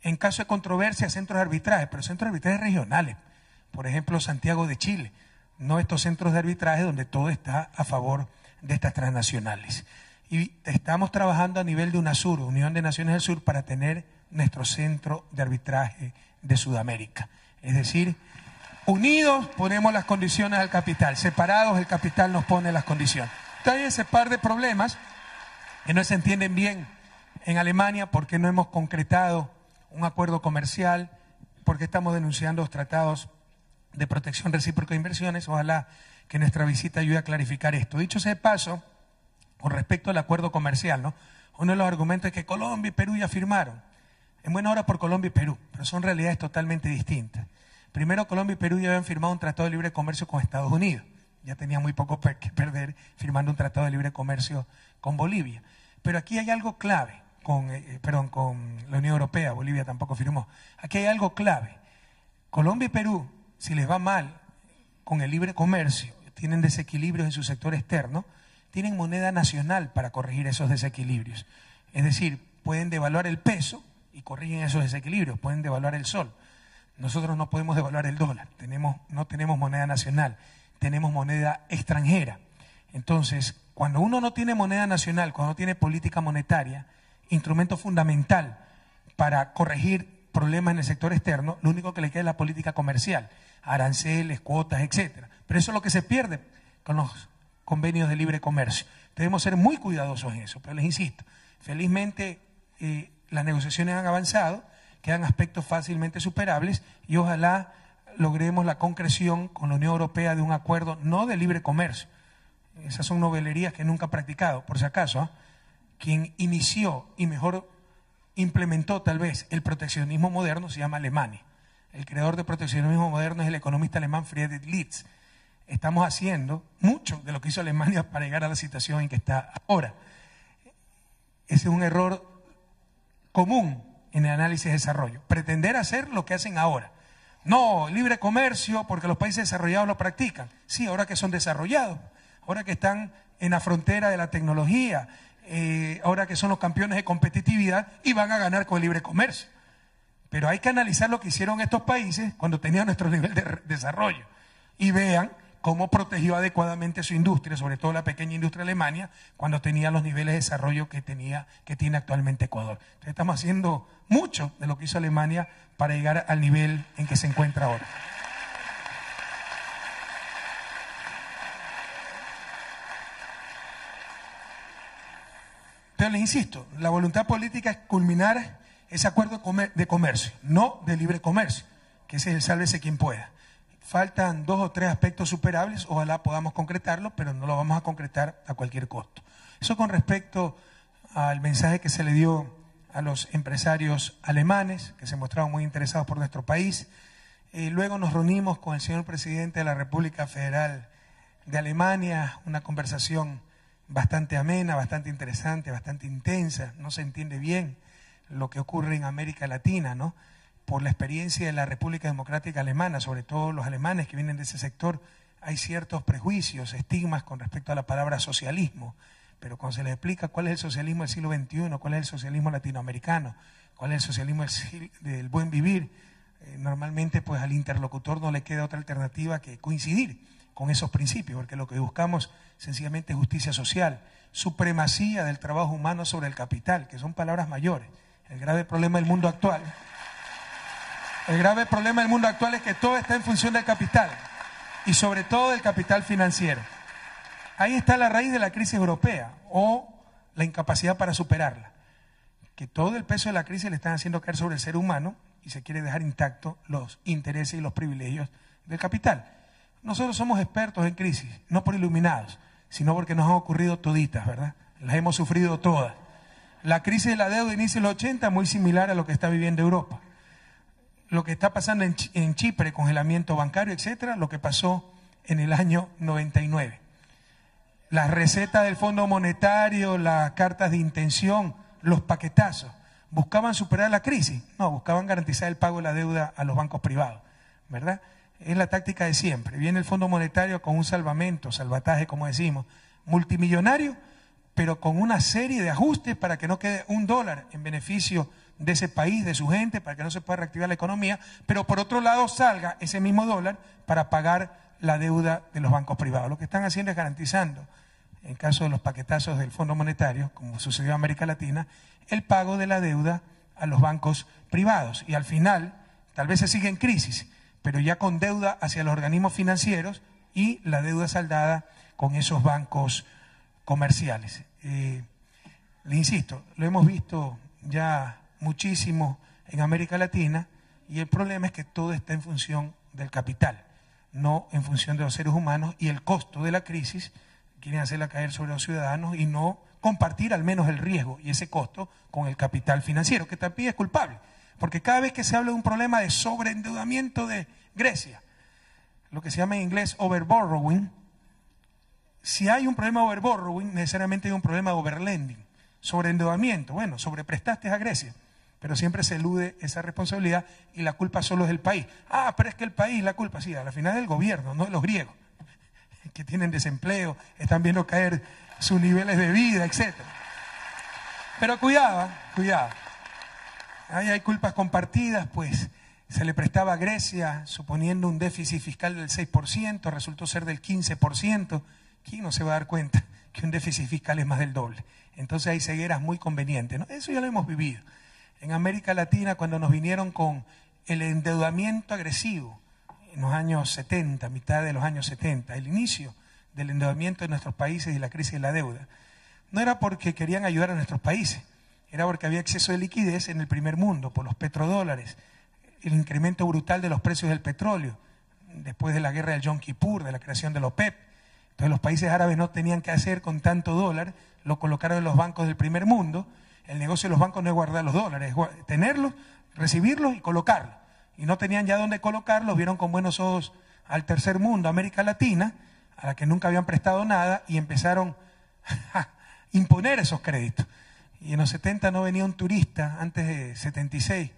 en caso de controversia, centros de arbitraje, pero centros de arbitraje regionales. Por ejemplo, Santiago de Chile, no estos centros de arbitraje donde todo está a favor de estas transnacionales. Y estamos trabajando a nivel de UNASUR, Unión de Naciones del Sur, para tener nuestro centro de arbitraje de Sudamérica. Es decir, unidos ponemos las condiciones al capital, separados el capital nos pone las condiciones. Entonces hay ese par de problemas que no se entienden bien en Alemania, porque no hemos concretado un acuerdo comercial, porque estamos denunciando los tratados de protección recíproca de inversiones. Ojalá que nuestra visita ayude a clarificar esto. Dicho sea de paso, con respecto al acuerdo comercial, ¿no? Uno de los argumentos es que Colombia y Perú ya firmaron. En buena hora por Colombia y Perú, pero son realidades totalmente distintas. Primero, Colombia y Perú ya habían firmado un tratado de libre comercio con Estados Unidos. Ya tenía muy poco que perder firmando un tratado de libre comercio con Bolivia. Pero aquí hay algo clave, con la Unión Europea. Bolivia tampoco firmó. Aquí hay algo clave. Colombia y Perú, si les va mal con el libre comercio, tienen desequilibrios en su sector externo, tienen moneda nacional para corregir esos desequilibrios. Es decir, pueden devaluar el peso y corrigen esos desequilibrios, pueden devaluar el sol. Nosotros no podemos devaluar el dólar, no tenemos moneda nacional, tenemos moneda extranjera. Entonces, cuando uno no tiene moneda nacional, cuando no tiene política monetaria, instrumento fundamental para corregir problemas en el sector externo, lo único que le queda es la política comercial, aranceles, cuotas, etcétera. Pero eso es lo que se pierde con los convenios de libre comercio. Debemos ser muy cuidadosos en eso, pero les insisto, felizmente las negociaciones han avanzado, quedan aspectos fácilmente superables y ojalá logremos la concreción con la Unión Europea de un acuerdo no de libre comercio. Esas son novelerías que nunca he practicado, por si acaso. Quien inició y mejor implementó tal vez el proteccionismo moderno se llama Alemania. El creador del proteccionismo moderno es el economista alemán Friedrich List. Estamos haciendo mucho de lo que hizo Alemania para llegar a la situación en que está ahora. Ese es un error común en el análisis de desarrollo. Pretender hacer lo que hacen ahora. No, libre comercio porque los países desarrollados lo practican. Sí, ahora que son desarrollados, ahora que están en la frontera de la tecnología, ahora que son los campeones de competitividad y van a ganar con el libre comercio. Pero hay que analizar lo que hicieron estos países cuando tenían nuestro nivel de desarrollo y vean cómo protegió adecuadamente su industria, sobre todo la pequeña industria Alemania, cuando tenía los niveles de desarrollo que tiene actualmente Ecuador. Entonces estamos haciendo mucho de lo que hizo Alemania para llegar al nivel en que se encuentra ahora. Pero les insisto, la voluntad política es culminar ese acuerdo de comercio, no de libre comercio, que ese es el sálvese quien pueda. faltan 2 o 3 aspectos superables, ojalá podamos concretarlo, pero no lo vamos a concretar a cualquier costo. Eso con respecto al mensaje que se le dio a los empresarios alemanes, que se mostraron muy interesados por nuestro país. Luego nos reunimos con el señor presidente de la República Federal de Alemania, una conversación bastante amena, bastante interesante, bastante intensa. No se entiende bien lo que ocurre en América Latina, ¿no? Por la experiencia de la República Democrática Alemana, sobre todo los alemanes que vienen de ese sector, hay ciertos prejuicios, estigmas con respecto a la palabra socialismo, pero cuando se les explica cuál es el socialismo del siglo XXI, cuál es el socialismo latinoamericano, cuál es el socialismo del buen vivir, normalmente pues al interlocutor no le queda otra alternativa que coincidir con esos principios, porque lo que buscamos sencillamente es justicia social, supremacía del trabajo humano sobre el capital, que son palabras mayores. El grave problema del mundo actual es que todo está en función del capital y sobre todo del capital financiero. Ahí está la raíz de la crisis europea o la incapacidad para superarla, que todo el peso de la crisis le están haciendo caer sobre el ser humano y se quiere dejar intactos los intereses y los privilegios del capital. Nosotros somos expertos en crisis, no por iluminados, sino porque nos han ocurrido toditas, ¿verdad? Las hemos sufrido todas. La crisis de la deuda de inicio de los 80 muy similar a lo que está viviendo Europa. Lo que está pasando en Chipre, congelamiento bancario, etcétera, lo que pasó en el año 99. Las recetas del Fondo Monetario, las cartas de intención, los paquetazos, ¿buscaban superar la crisis? No, buscaban garantizar el pago de la deuda a los bancos privados, ¿verdad? Es la táctica de siempre. Viene el Fondo Monetario con un salvataje, como decimos, multimillonario, pero con una serie de ajustes para que no quede $1 en beneficio de ese país, de su gente, para que no se pueda reactivar la economía, pero por otro lado salga ese mismo dólar para pagar la deuda de los bancos privados. Lo que están haciendo es garantizando, en caso de los paquetazos del Fondo Monetario, como sucedió en América Latina, el pago de la deuda a los bancos privados. Y al final, tal vez se sigue en crisis, pero ya con deuda hacia los organismos financieros y la deuda saldada con esos bancos comerciales. Le insisto, lo hemos visto ya muchísimo en América Latina y el problema es que todo está en función del capital, no en función de los seres humanos, y el costo de la crisis quieren hacerla caer sobre los ciudadanos y no compartir al menos el riesgo y ese costo con el capital financiero, que también es culpable. Porque cada vez que se habla de un problema de sobreendeudamiento de Grecia, lo que se llama en inglés overborrowing, si hay un problema de overborrowing, necesariamente hay un problema de overlending, sobreendeudamiento. Bueno, sobreprestaste a Grecia, pero siempre se elude esa responsabilidad y la culpa solo es del país. Ah, pero es que el país, la culpa sí, a la final es del gobierno, no de los griegos, que tienen desempleo, están viendo caer sus niveles de vida, etc. Pero cuidado. Ahí hay culpas compartidas, pues se le prestaba a Grecia suponiendo un déficit fiscal del 6%, resultó ser del 15%. ¿Quién no se va a dar cuenta que un déficit fiscal es más del doble? Entonces hay cegueras muy convenientes, ¿no? Eso ya lo hemos vivido. En América Latina, cuando nos vinieron con el endeudamiento agresivo, en los años 70, mitad de los años 70, el inicio del endeudamiento de nuestros países y la crisis de la deuda, no era porque querían ayudar a nuestros países, era porque había exceso de liquidez en el primer mundo, por los petrodólares, el incremento brutal de los precios del petróleo, después de la guerra del Yom Kippur, de la creación de la OPEP. Entonces los países árabes no tenían qué hacer con tanto dólar, lo colocaron en los bancos del primer mundo. El negocio de los bancos no es guardar los dólares, es tenerlos, recibirlos y colocarlos. Y no tenían ya dónde colocarlos, vieron con buenos ojos al tercer mundo, América Latina, a la que nunca habían prestado nada, y empezaron a imponer esos créditos. Y en los 70 no venía un turista, antes de 76,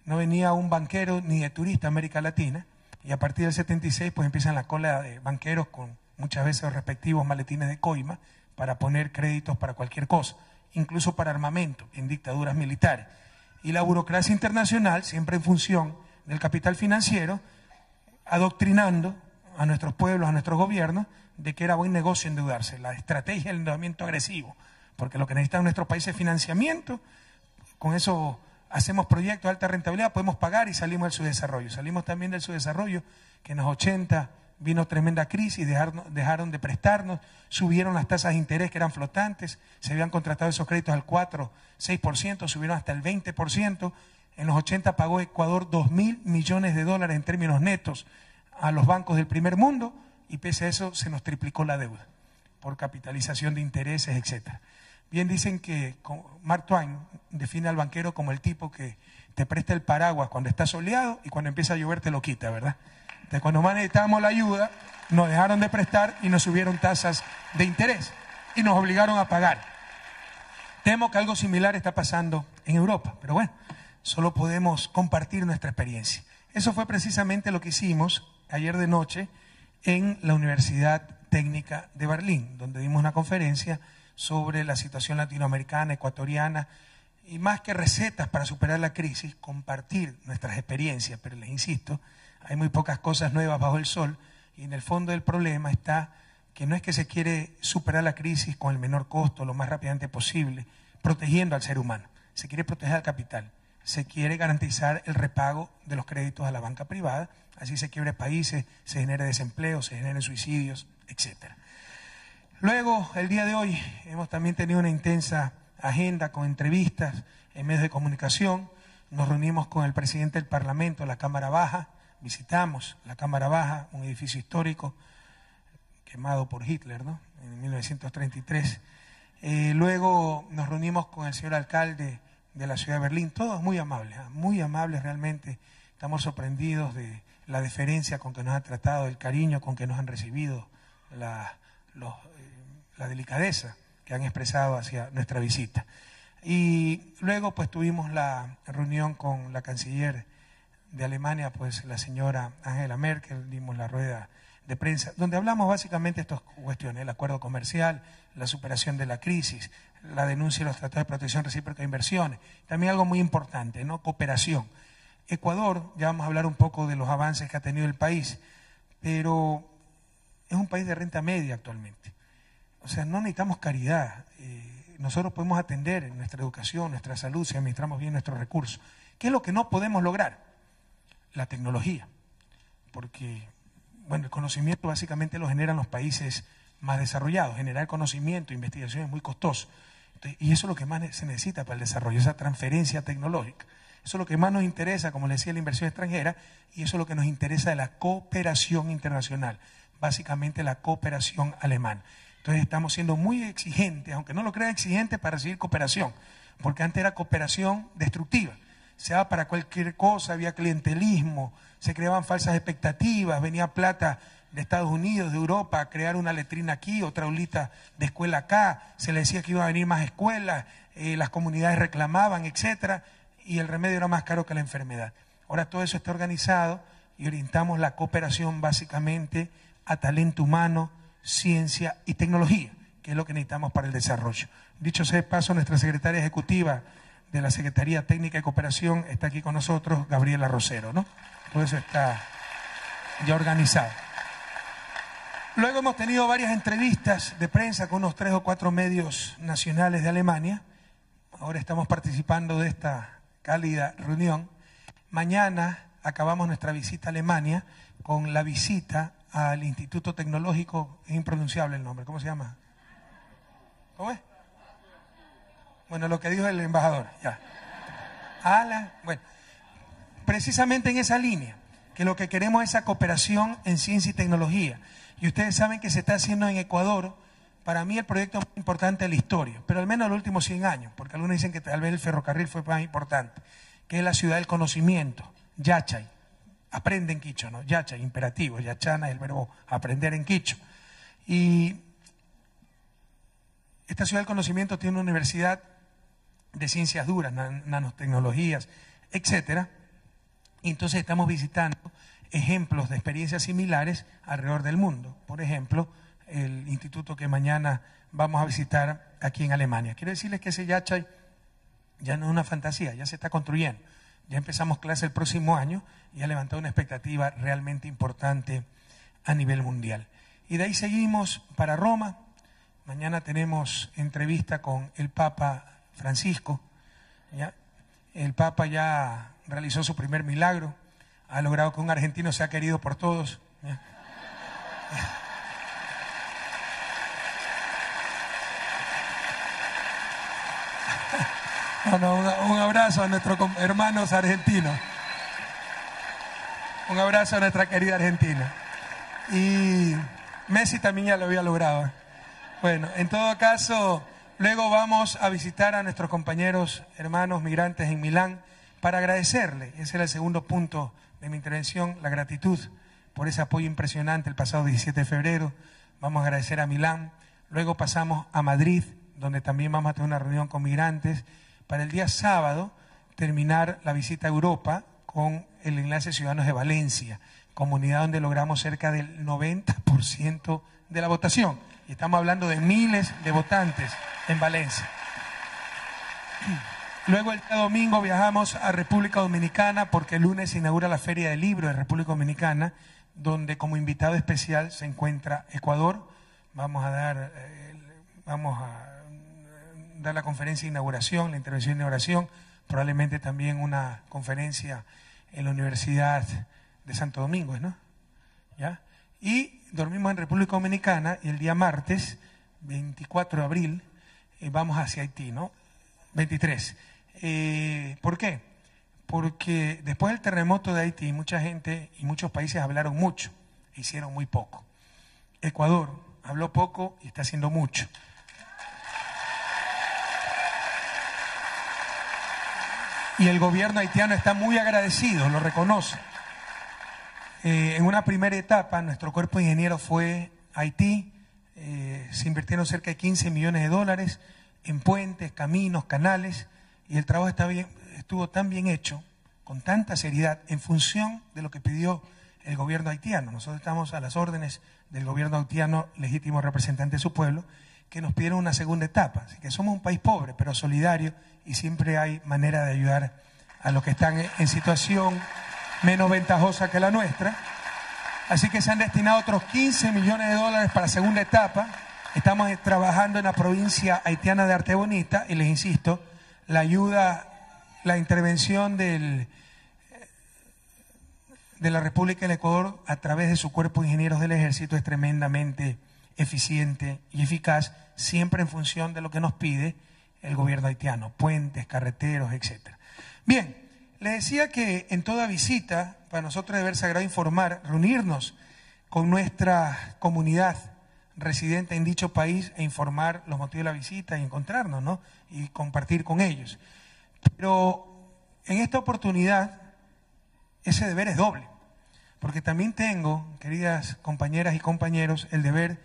no venía un banquero ni de turista a América Latina, y a partir del 76 pues empiezan la cola de banqueros con muchas veces los respectivos maletines de coima para poner créditos para cualquier cosa, incluso para armamento en dictaduras militares. Y la burocracia internacional, siempre en función del capital financiero, adoctrinando a nuestros pueblos, a nuestros gobiernos, de que era buen negocio endeudarse, la estrategia del endeudamiento agresivo, porque lo que necesitan nuestros países es financiamiento, con eso hacemos proyectos de alta rentabilidad, podemos pagar y salimos del subdesarrollo. Salimos también del subdesarrollo, que en los 80 vino tremenda crisis, dejaron de prestarnos, subieron las tasas de interés que eran flotantes, se habían contratado esos créditos al 4, 6%, subieron hasta el 20%. En los 80 pagó Ecuador $2.000 millones en términos netos a los bancos del primer mundo y pese a eso se nos triplicó la deuda por capitalización de intereses, etc. Bien dicen que Mark Twain define al banquero como el tipo que te presta el paraguas cuando está soleado y cuando empieza a llover te lo quita, ¿verdad? Entonces, cuando más necesitábamos la ayuda, nos dejaron de prestar y nos subieron tasas de interés y nos obligaron a pagar. Temo que algo similar está pasando en Europa, pero bueno, solo podemos compartir nuestra experiencia. Eso fue precisamente lo que hicimos ayer de noche en la Universidad Técnica de Berlín, donde dimos una conferencia sobre la situación latinoamericana, ecuatoriana, y más que recetas para superar la crisis, compartir nuestras experiencias. Pero les insisto, hay muy pocas cosas nuevas bajo el sol, y en el fondo del problema está que no es que se quiere superar la crisis con el menor costo, lo más rápidamente posible, protegiendo al ser humano. Se quiere proteger al capital. Se quiere garantizar el repago de los créditos a la banca privada, así se quiebre países, se genere desempleo, se generen suicidios, etc. Luego, el día de hoy, hemos también tenido una intensa agenda con entrevistas en medios de comunicación. Nos reunimos con el presidente del Parlamento, la Cámara Baja, visitamos la Cámara Baja, un edificio histórico quemado por Hitler, ¿no?, en 1933. Luego nos reunimos con el señor alcalde de la ciudad de Berlín, todos muy amables realmente. Estamos sorprendidos de la deferencia con que nos han tratado, el cariño con que nos han recibido, la delicadeza que han expresado hacia nuestra visita. Y luego pues tuvimos la reunión con la canciller de Alemania, pues la señora Angela Merkel, dimos la rueda de prensa, donde hablamos básicamente de estas cuestiones: el acuerdo comercial, la superación de la crisis, la denuncia de los tratados de protección recíproca de inversiones. También algo muy importante, ¿no?, cooperación. Ecuador, ya vamos a hablar un poco de los avances que ha tenido el país, pero es un país de renta media actualmente. O sea, no necesitamos caridad. Nosotros podemos atender en nuestra educación, nuestra salud, si administramos bien nuestros recursos. ¿Qué es lo que no podemos lograr? La tecnología. Porque, bueno, el conocimiento básicamente lo generan los países más desarrollados. Generar conocimiento, investigación es muy costoso. Entonces, y eso es lo que más se necesita para el desarrollo, esa transferencia tecnológica. Eso es lo que más nos interesa, como les decía, la inversión extranjera, y eso es lo que nos interesa de la cooperación internacional, básicamente la cooperación alemana. Entonces estamos siendo muy exigentes, aunque no lo crean, exigentes para recibir cooperación, porque antes era cooperación destructiva. Se daba para cualquier cosa, había clientelismo, se creaban falsas expectativas, venía plata de Estados Unidos, de Europa, a crear una letrina aquí, otra aulita de escuela acá, se le decía que iban a venir más escuelas, las comunidades reclamaban, etcétera, y el remedio era más caro que la enfermedad. Ahora todo eso está organizado y orientamos la cooperación básicamente a talento humano, ciencia y tecnología, que es lo que necesitamos para el desarrollo. Dicho sea de paso, nuestra secretaria ejecutiva de la Secretaría Técnica de Cooperación está aquí con nosotros, Gabriela Rosero, ¿no? Todo eso está ya organizado. Luego hemos tenido varias entrevistas de prensa con unos 3 o 4 medios nacionales de Alemania. Ahora estamos participando de esta cálida reunión. Mañana acabamos nuestra visita a Alemania con la visita al Instituto Tecnológico, es impronunciable el nombre, ¿cómo se llama? ¿Cómo es? Bueno, lo que dijo el embajador, ya. Bueno, precisamente en esa línea, que lo que queremos es esa cooperación en ciencia y tecnología. Y ustedes saben que se está haciendo en Ecuador, para mí el proyecto más importante de la historia, pero al menos los últimos 100 años, porque algunos dicen que tal vez el ferrocarril fue más importante, que es la ciudad del conocimiento, Yachay. Aprende en quicho, ¿no? Yachay, imperativo, yachana es el verbo aprender en quicho. Y esta ciudad del conocimiento tiene una universidad de ciencias duras, nanotecnologías, etcétera. Y entonces estamos visitando ejemplos de experiencias similares alrededor del mundo. Por ejemplo, el instituto que mañana vamos a visitar aquí en Alemania. Quiero decirles que ese Yachay ya no es una fantasía, ya se está construyendo. Ya empezamos clase el próximo año y ha levantado una expectativa realmente importante a nivel mundial. Y de ahí seguimos para Roma. Mañana tenemos entrevista con el Papa Francisco. ¿Ya? El Papa ya realizó su primer milagro. Ha logrado que un argentino sea querido por todos. ¿Ya? Bueno, un abrazo a nuestros hermanos argentinos. Un abrazo a nuestra querida Argentina. Y Messi también ya lo había logrado. Bueno, en todo caso, luego vamos a visitar a nuestros compañeros hermanos migrantes en Milán para agradecerle. Ese era el segundo punto de mi intervención, la gratitud por ese apoyo impresionante el pasado 17 de febrero. Vamos a agradecer a Milán. Luego pasamos a Madrid, donde también vamos a tener una reunión con migrantes. Para el día sábado, terminar la visita a Europa con el Enlace Ciudadanos de Valencia, comunidad donde logramos cerca del 90% de la votación. Y estamos hablando de miles de votantes en Valencia. Luego el día domingo viajamos a República Dominicana porque el lunes se inaugura la Feria del Libro de República Dominicana, donde como invitado especial se encuentra Ecuador. Vamos a dar la conferencia de inauguración, la intervención de inauguración, probablemente también una conferencia en la Universidad de Santo Domingo, ¿no? ¿Ya? Y dormimos en República Dominicana y el día martes, 24 de abril, vamos hacia Haití, ¿no? 23. ¿Por qué? Porque después del terremoto de Haití, mucha gente y muchos países hablaron mucho, e hicieron muy poco. Ecuador habló poco y está haciendo mucho. Y el gobierno haitiano está muy agradecido, lo reconoce. En una primera etapa, nuestro cuerpo de ingenieros fue a Haití, se invirtieron cerca de 15 millones de dólares en puentes, caminos, canales, y el trabajo estuvo tan bien hecho, con tanta seriedad, en función de lo que pidió el gobierno haitiano. Nosotros estamos a las órdenes del gobierno haitiano, legítimo representante de su pueblo, que nos pidieron una segunda etapa. Así que somos un país pobre, pero solidario, y siempre hay manera de ayudar a los que están en situación menos ventajosa que la nuestra. Así que se han destinado otros 15 millones de dólares para la segunda etapa. Estamos trabajando en la provincia haitiana de Artebonita y les insisto, la ayuda, la intervención de la República del Ecuador a través de su cuerpo de ingenieros del ejército es tremendamente eficiente y eficaz, siempre en función de lo que nos pide el gobierno haitiano, puentes, carreteros, etc. Bien, les decía que en toda visita, para nosotros debe ser sagrado informar, reunirnos con nuestra comunidad residente en dicho país e informar los motivos de la visita y encontrarnos, ¿no? Y compartir con ellos. Pero en esta oportunidad ese deber es doble, porque también tengo, queridas compañeras y compañeros, el deber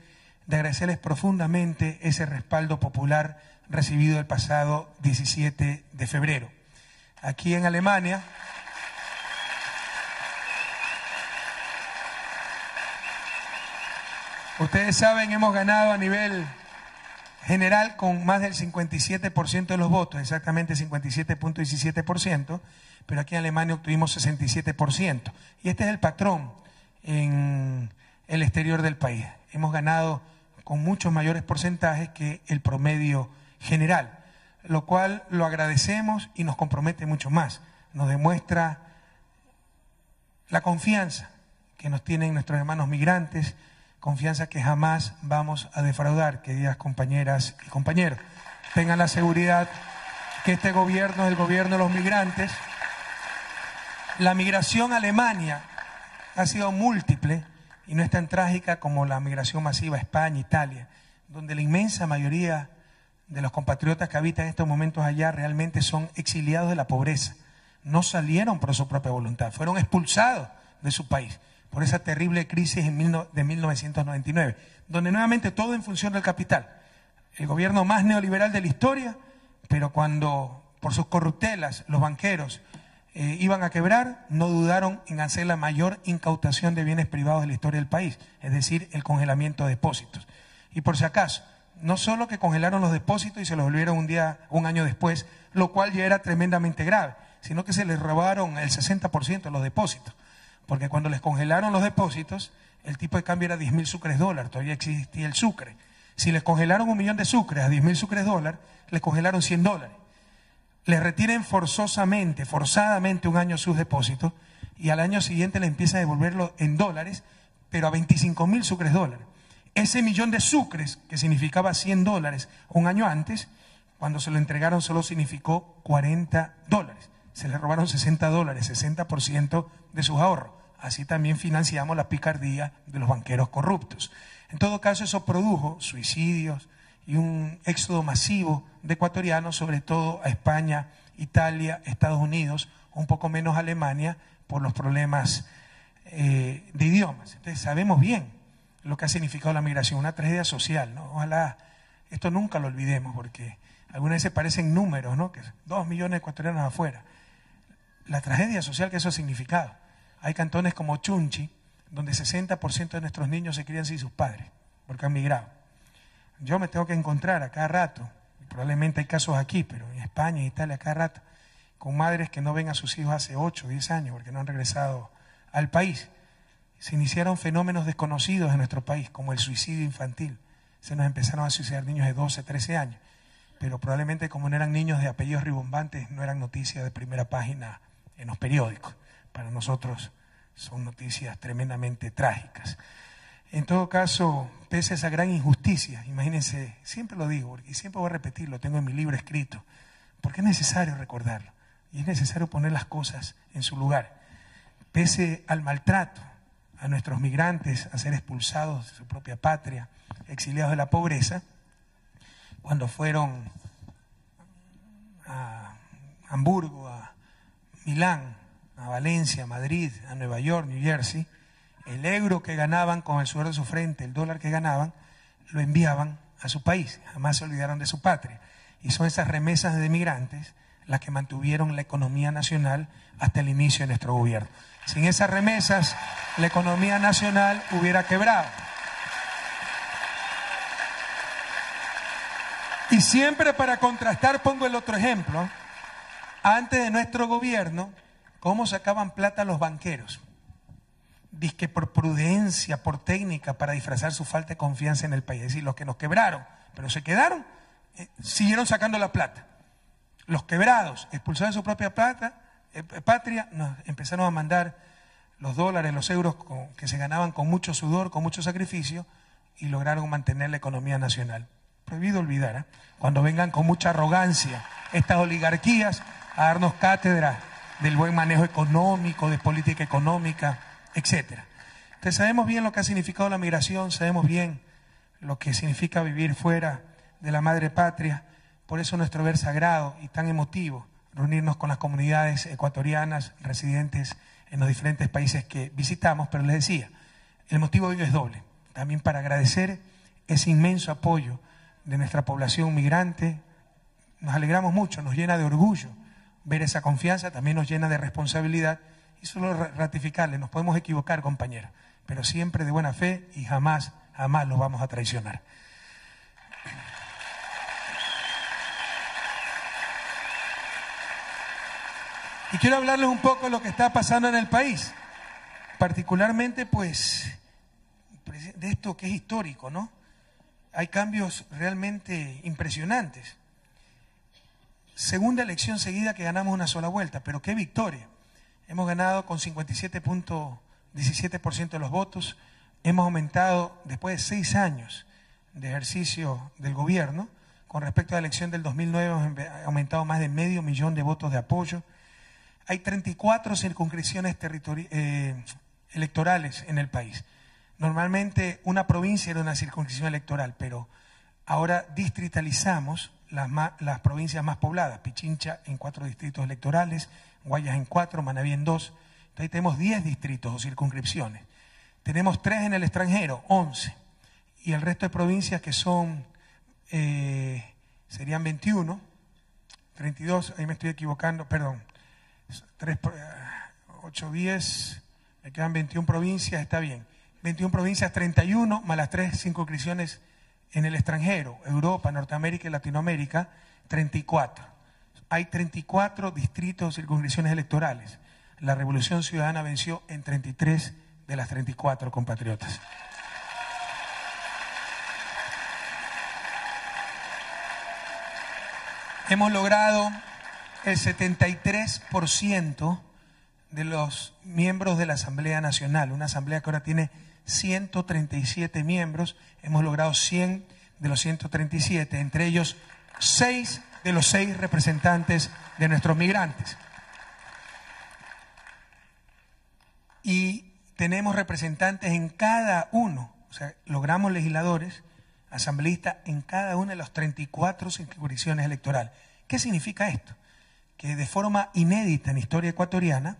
de agradecerles profundamente ese respaldo popular recibido el pasado 17 de febrero. Aquí en Alemania, ustedes saben, hemos ganado a nivel general con más del 57% de los votos, exactamente 57.17%, pero aquí en Alemania obtuvimos 67%. Y este es el patrón en el exterior del país. Hemos ganado con muchos mayores porcentajes que el promedio general, lo cual lo agradecemos y nos compromete mucho más. Nos demuestra la confianza que nos tienen nuestros hermanos migrantes, confianza que jamás vamos a defraudar, queridas compañeras y compañeros. Tengan la seguridad que este gobierno es el gobierno de los migrantes. La migración a Alemania ha sido múltiple y no es tan trágica como la migración masiva a España, Italia, donde la inmensa mayoría de los compatriotas que habitan en estos momentos allá realmente son exiliados de la pobreza. No salieron por su propia voluntad, fueron expulsados de su país por esa terrible crisis de 1999, donde nuevamente todo en función del capital. El gobierno más neoliberal de la historia, pero cuando por sus corruptelas los banqueros iban a quebrar, no dudaron en hacer la mayor incautación de bienes privados de la historia del país, es decir, el congelamiento de depósitos. Y por si acaso, no solo que congelaron los depósitos y se los volvieron un año después, lo cual ya era tremendamente grave, sino que se les robaron el 60% de los depósitos. Porque cuando les congelaron los depósitos, el tipo de cambio era 10.000 sucres dólar, todavía existía el sucre. Si les congelaron 1 millón de sucres a 10.000 sucres dólar, les congelaron $100. Les retiren forzadamente un año sus depósitos y al año siguiente le empiezan a devolverlo en dólares, pero a 25.000 sucres dólar. Ese millón de sucres, que significaba $100 un año antes, cuando se lo entregaron solo significó $40. Se les robaron $60, 60% de sus ahorros. así también financiamos la picardía de los banqueros corruptos. En todo caso, eso produjo suicidios y un éxodo masivo de ecuatorianos, sobre todo a España, Italia, Estados Unidos, un poco menos a Alemania, por los problemas de idiomas. Entonces sabemos bien lo que ha significado la migración, una tragedia social, ¿no? Ojalá esto nunca lo olvidemos, porque algunas veces parecen números, ¿no? Que 2 millones de ecuatorianos afuera. La tragedia social que eso ha significado. Hay cantones como Chunchi, donde 60% de nuestros niños se crían sin sus padres, porque han migrado. Yo me tengo que encontrar a cada rato, y probablemente hay casos aquí, pero en España, en Italia, a cada rato, con madres que no ven a sus hijos hace 8 o 10 años porque no han regresado al país. Se iniciaron fenómenos desconocidos en nuestro país, como el suicidio infantil. Se nos empezaron a suicidar niños de 12, 13 años, pero probablemente como no eran niños de apellidos rimbombantes, no eran noticias de primera página en los periódicos. Para nosotros son noticias tremendamente trágicas. En todo caso, pese a esa gran injusticia, imagínense, siempre lo digo y siempre voy a repetirlo, tengo en mi libro escrito, porque es necesario recordarlo y es necesario poner las cosas en su lugar. Pese al maltrato a nuestros migrantes, a ser expulsados de su propia patria, exiliados de la pobreza, cuando fueron a Hamburgo, a Milán, a Valencia, a Madrid, a Nueva York, New Jersey, el euro que ganaban con el sudor de su frente, el dólar que ganaban, lo enviaban a su país, jamás se olvidaron de su patria. Y son esas remesas de migrantes las que mantuvieron la economía nacional hasta el inicio de nuestro gobierno. Sin esas remesas, la economía nacional hubiera quebrado. Y siempre para contrastar pongo el otro ejemplo. Antes de nuestro gobierno, ¿cómo sacaban plata los banqueros? Dizque por prudencia, por técnica, para disfrazar su falta de confianza en el país. Es decir, los que nos quebraron, pero se quedaron, siguieron sacando la plata. Los quebrados, expulsados de su propia patria, empezaron a mandar los dólares, los euros que se ganaban con mucho sudor, con mucho sacrificio, y lograron mantener la economía nacional. Prohibido olvidar, ¿eh? Cuando vengan con mucha arrogancia estas oligarquías a darnos cátedra del buen manejo económico, de política económica, etcétera. Entonces sabemos bien lo que ha significado la migración, sabemos bien lo que significa vivir fuera de la madre patria. Por eso nuestro ver sagrado y tan emotivo, reunirnos con las comunidades ecuatorianas residentes en los diferentes países que visitamos. Pero les decía, el motivo hoy es doble. También para agradecer ese inmenso apoyo de nuestra población migrante. Nos alegramos mucho, nos llena de orgullo ver esa confianza, también nos llena de responsabilidad. Y solo ratificarle, nos podemos equivocar, compañeros, pero siempre de buena fe y jamás, jamás los vamos a traicionar. Y quiero hablarles un poco de lo que está pasando en el país, particularmente pues de esto que es histórico, ¿no? Hay cambios realmente impresionantes. Segunda elección seguida que ganamos una sola vuelta, pero qué victoria. Hemos ganado con 57.17% de los votos, hemos aumentado después de 6 años de ejercicio del gobierno, con respecto a la elección del 2009 hemos aumentado más de 500.000 de votos de apoyo. Hay 34 circunscripciones electorales en el país. Normalmente una provincia era una circunscripción electoral, pero ahora distritalizamos las provincias más pobladas. Pichincha en 4 distritos electorales, Guayas en 4, Manabí en 2. Entonces tenemos 10 distritos o circunscripciones. Tenemos 3 en el extranjero, 11. Y el resto de provincias que son, serían 21, 32, ahí me estoy equivocando, perdón. 8, 10, me quedan 21 provincias, está bien. 21 provincias, 31, más las 3 circunscripciones en el extranjero, Europa, Norteamérica y Latinoamérica, 34. Hay 34 distritos o circunscripciones electorales. La Revolución Ciudadana venció en 33 de las 34, compatriotas. Hemos logrado el 73% de los miembros de la Asamblea Nacional, una asamblea que ahora tiene 137 miembros, hemos logrado 100 de los 137, entre ellos 6 de los 6 representantes de nuestros migrantes. Y tenemos representantes en cada uno, o sea, logramos legisladores, asambleístas en cada una de las 34 circunscripciones electorales. ¿Qué significa esto? Que de forma inédita en la historia ecuatoriana,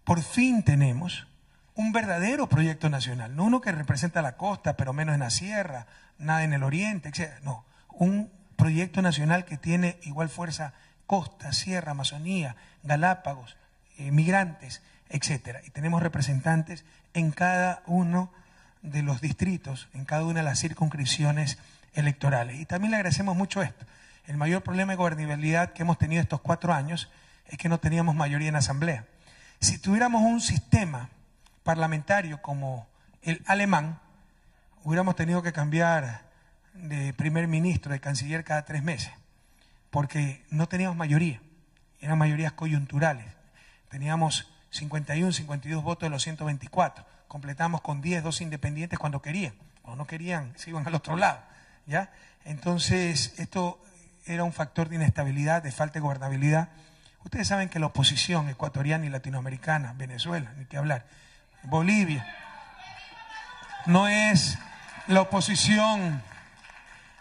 por fin tenemos un verdadero proyecto nacional, no uno que representa la costa, pero menos en la sierra, nada en el oriente, etc. No, un proyecto nacional que tiene igual fuerza costa, sierra, Amazonía, Galápagos, migrantes, etc. Y tenemos representantes en cada uno de los distritos, en cada una de las circunscripciones electorales. Y también le agradecemos mucho esto. El mayor problema de gobernabilidad que hemos tenido estos 4 años es que no teníamos mayoría en asamblea. Si tuviéramos un sistema parlamentario como el alemán, hubiéramos tenido que cambiar de primer ministro, de canciller cada 3 meses, porque no teníamos mayoría, eran mayorías coyunturales. Teníamos 51, 52 votos de los 124, completamos con 10, 2 independientes cuando querían, cuando no querían se iban al otro lado, ¿ya? Entonces esto era un factor de inestabilidad, de falta de gobernabilidad. Ustedes saben que la oposición ecuatoriana y latinoamericana, Venezuela, ni qué hablar, Bolivia, no es la oposición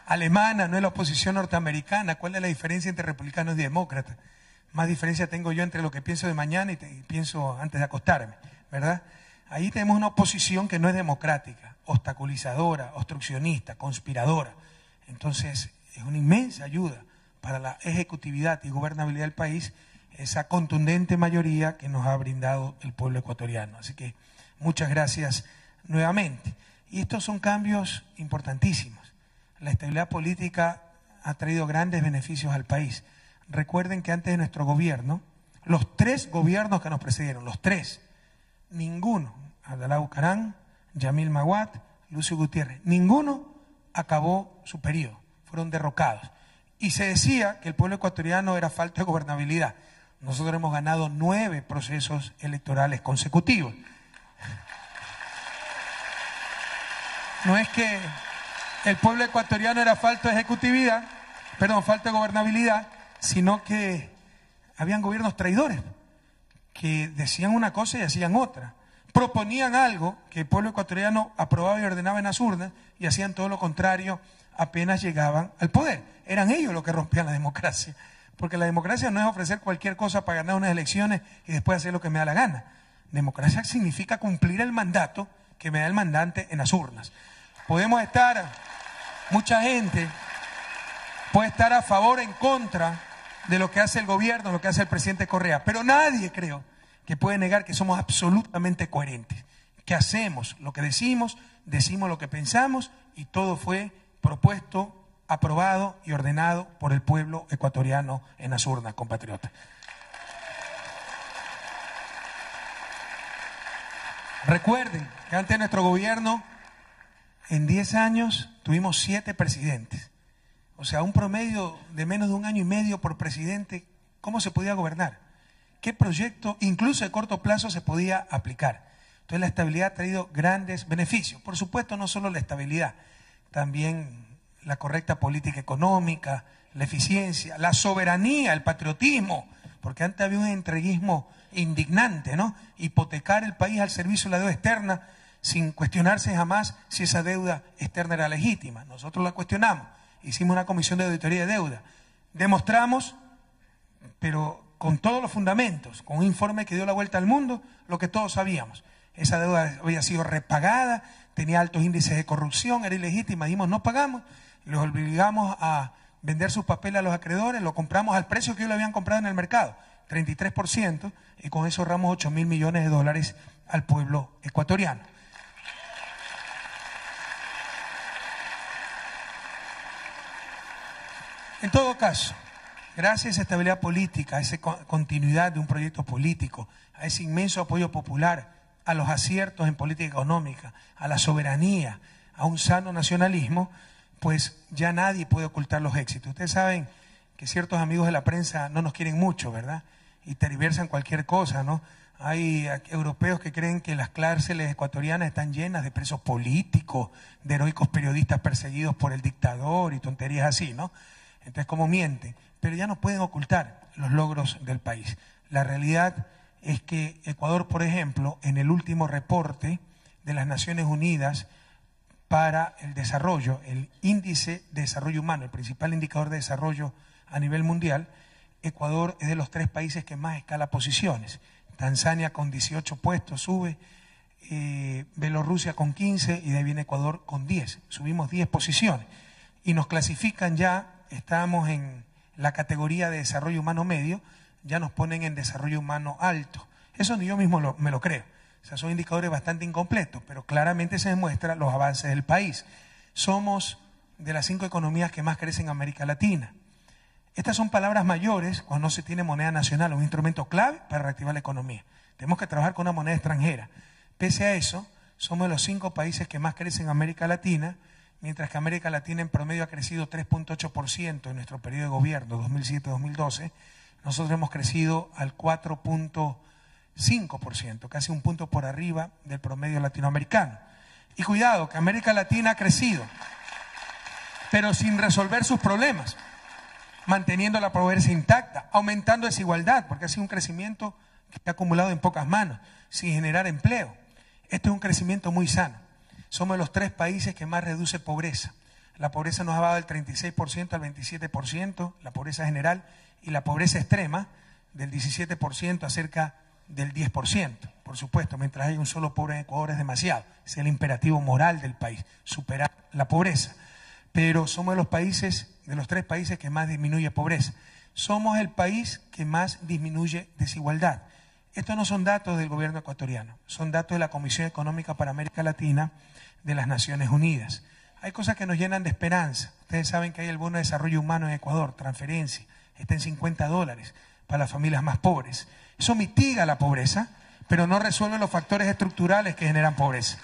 alemana, no es la oposición norteamericana. ¿Cuál es la diferencia entre republicanos y demócratas? Más diferencia tengo yo entre lo que pienso de mañana y pienso antes de acostarme, ¿verdad? Ahí tenemos una oposición que no es democrática, obstaculizadora, obstruccionista, conspiradora. Entonces, es una inmensa ayuda para la ejecutividad y gobernabilidad del país esa contundente mayoría que nos ha brindado el pueblo ecuatoriano. Así que muchas gracias nuevamente. Y estos son cambios importantísimos. La estabilidad política ha traído grandes beneficios al país. Recuerden que antes de nuestro gobierno, los 3 gobiernos que nos precedieron, los 3, ninguno, Abdalá Bucaram, Yamil Maguad, Lucio Gutiérrez, ninguno acabó su periodo, fueron derrocados. Y se decía que el pueblo ecuatoriano era falta de gobernabilidad. Nosotros hemos ganado 9 procesos electorales consecutivos. No es que el pueblo ecuatoriano era falta de ejecutividad, falta de gobernabilidad, sino que habían gobiernos traidores que decían una cosa y hacían otra. Proponían algo que el pueblo ecuatoriano aprobaba y ordenaba en las urnas y hacían todo lo contrario apenas llegaban al poder. Eran ellos los que rompían la democracia, porque la democracia no es ofrecer cualquier cosa para ganar unas elecciones y después hacer lo que me da la gana. Democracia significa cumplir el mandato que me da el mandante en las urnas. Podemos estar, mucha gente puede estar a favor o en contra de lo que hace el gobierno, lo que hace el presidente Correa, pero nadie, creo, que puede negar que somos absolutamente coherentes, que hacemos lo que decimos lo que pensamos y todo fue propuesto, aprobado y ordenado por el pueblo ecuatoriano en las urnas, compatriotas. Recuerden que antes de nuestro gobierno, en 10 años tuvimos 7 presidentes. O sea, un promedio de menos de 1 año y medio por presidente. ¿Cómo se podía gobernar? ¿Qué proyecto, incluso de corto plazo, se podía aplicar? Entonces la estabilidad ha traído grandes beneficios. Por supuesto, no solo la estabilidad, también la correcta política económica, la eficiencia, la soberanía, el patriotismo, porque antes había un entreguismo indignante, ¿no? Hipotecar el país al servicio de la deuda externa sin cuestionarse jamás si esa deuda externa era legítima. Nosotros la cuestionamos, hicimos una comisión de auditoría de deuda, demostramos, pero con todos los fundamentos, con un informe que dio la vuelta al mundo, lo que todos sabíamos. Esa deuda había sido repagada, tenía altos índices de corrupción, era ilegítima, dijimos no pagamos, los obligamos a vender sus papeles a los acreedores, lo compramos al precio que ellos lo habían comprado en el mercado, 33%, y con eso ahorramos 8.000 millones de dólares al pueblo ecuatoriano. En todo caso, gracias a esa estabilidad política, a esa continuidad de un proyecto político, a ese inmenso apoyo popular, a los aciertos en política económica, a la soberanía, a un sano nacionalismo, pues ya nadie puede ocultar los éxitos. Ustedes saben que ciertos amigos de la prensa no nos quieren mucho, ¿verdad? Y tergiversan cualquier cosa, ¿no? Hay europeos que creen que las cárceles ecuatorianas están llenas de presos políticos, de heroicos periodistas perseguidos por el dictador y tonterías así, ¿no? Entonces, ¿cómo mienten? Pero ya no pueden ocultar los logros del país. La realidad es que Ecuador, por ejemplo, en el último reporte de las Naciones Unidas para el desarrollo, el índice de desarrollo humano, el principal indicador de desarrollo a nivel mundial, Ecuador es de los 3 países que más escala posiciones. Tanzania con 18 puestos sube, Bielorrusia con 15 y de ahí viene Ecuador con 10. Subimos 10 posiciones y nos clasifican ya, estamos en la categoría de desarrollo humano medio, ya nos ponen en desarrollo humano alto. Eso ni yo mismo me lo creo. O sea, son indicadores bastante incompletos, pero claramente se demuestran los avances del país. Somos de las 5 economías que más crecen en América Latina. Estas son palabras mayores cuando no se tiene moneda nacional, un instrumento clave para reactivar la economía. Tenemos que trabajar con una moneda extranjera. Pese a eso, somos de los 5 países que más crecen en América Latina, mientras que América Latina en promedio ha crecido 3.8% en nuestro periodo de gobierno, 2007-2012. Nosotros hemos crecido al 4.5%, casi un punto por arriba del promedio latinoamericano. Y cuidado, que América Latina ha crecido, pero sin resolver sus problemas, manteniendo la pobreza intacta, aumentando desigualdad, porque ha sido un crecimiento que está acumulado en pocas manos, sin generar empleo. Este es un crecimiento muy sano. Somos de los 3 países que más reduce pobreza. La pobreza nos ha bajado del 36% al 27%, la pobreza general, y la pobreza extrema del 17% a cerca del 10%. Por supuesto, mientras hay un solo pobre en Ecuador es demasiado. Es el imperativo moral del país, superar la pobreza. Pero somos de los países, de los 3 países que más disminuye pobreza. Somos el país que más disminuye desigualdad. Estos no son datos del gobierno ecuatoriano, son datos de la Comisión Económica para América Latina de las Naciones Unidas. Hay cosas que nos llenan de esperanza. Ustedes saben que hay el bono de desarrollo humano en Ecuador, transferencia, está en $50 para las familias más pobres. Eso mitiga la pobreza, pero no resuelve los factores estructurales que generan pobreza.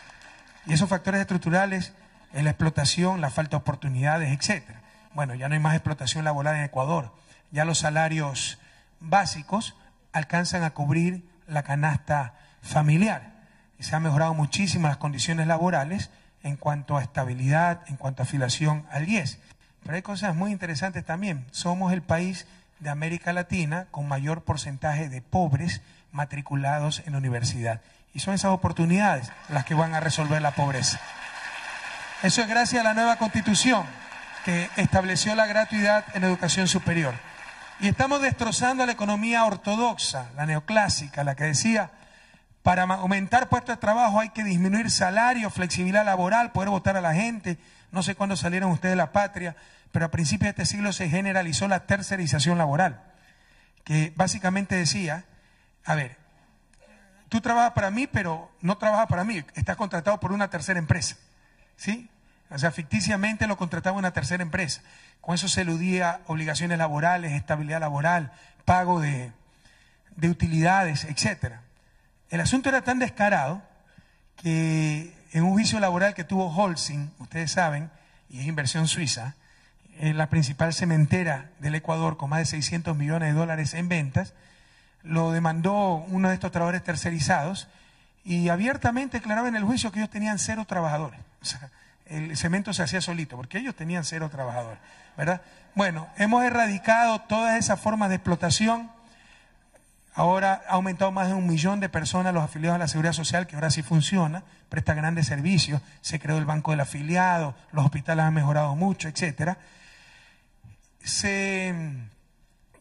Y esos factores estructurales es la explotación, la falta de oportunidades, etc. Bueno, ya no hay más explotación laboral en Ecuador. Ya los salarios básicos alcanzan a cubrir la canasta familiar. Y se han mejorado muchísimo las condiciones laborales en cuanto a estabilidad, en cuanto a afiliación al IES. Pero hay cosas muy interesantes también. Somos el país de América Latina con mayor porcentaje de pobres matriculados en la universidad. Y son esas oportunidades las que van a resolver la pobreza. Eso es gracias a la nueva Constitución que estableció la gratuidad en educación superior. Y estamos destrozando la economía ortodoxa, la neoclásica, la que decía, para aumentar puestos de trabajo hay que disminuir salario, flexibilidad laboral, poder votar a la gente. No sé cuándo salieron ustedes de la patria, pero a principios de este siglo se generalizó la tercerización laboral, que básicamente decía, a ver, tú trabajas para mí, pero no trabajas para mí, estás contratado por una tercera empresa, ¿sí? O sea, ficticiamente lo contrataba una tercera empresa. Con eso se eludía obligaciones laborales, estabilidad laboral, pago de utilidades, etc. El asunto era tan descarado que en un juicio laboral que tuvo Holcim, ustedes saben, y es inversión suiza, la principal cementera del Ecuador con más de $600 millones en ventas, lo demandó uno de estos trabajadores tercerizados y abiertamente declaraba en el juicio que ellos tenían 0 trabajadores. O sea, el cemento se hacía solito porque ellos tenían 0 trabajadores, ¿verdad? Bueno, hemos erradicado todas esas formas de explotación. Ahora ha aumentado más de 1 millón de personas los afiliados a la Seguridad Social, que ahora sí funciona, presta grandes servicios, se creó el Banco del Afiliado, los hospitales han mejorado mucho, etcétera. Se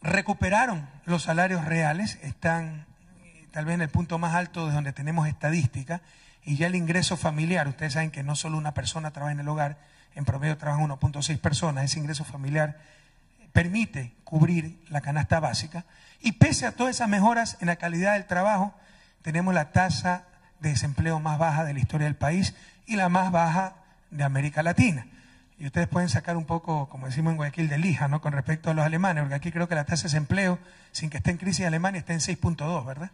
recuperaron los salarios reales, están tal vez en el punto más alto de donde tenemos estadística, y ya el ingreso familiar, ustedes saben que no solo una persona trabaja en el hogar, en promedio trabajan 1.6 personas, ese ingreso familiar permite cubrir la canasta básica, y pese a todas esas mejoras en la calidad del trabajo, tenemos la tasa de desempleo más baja de la historia del país y la más baja de América Latina. Y ustedes pueden sacar un poco, como decimos en Guayaquil, de lija, ¿no?, con respecto a los alemanes, porque aquí creo que la tasa de desempleo, sin que esté en crisis Alemania, está en 6.2, ¿verdad?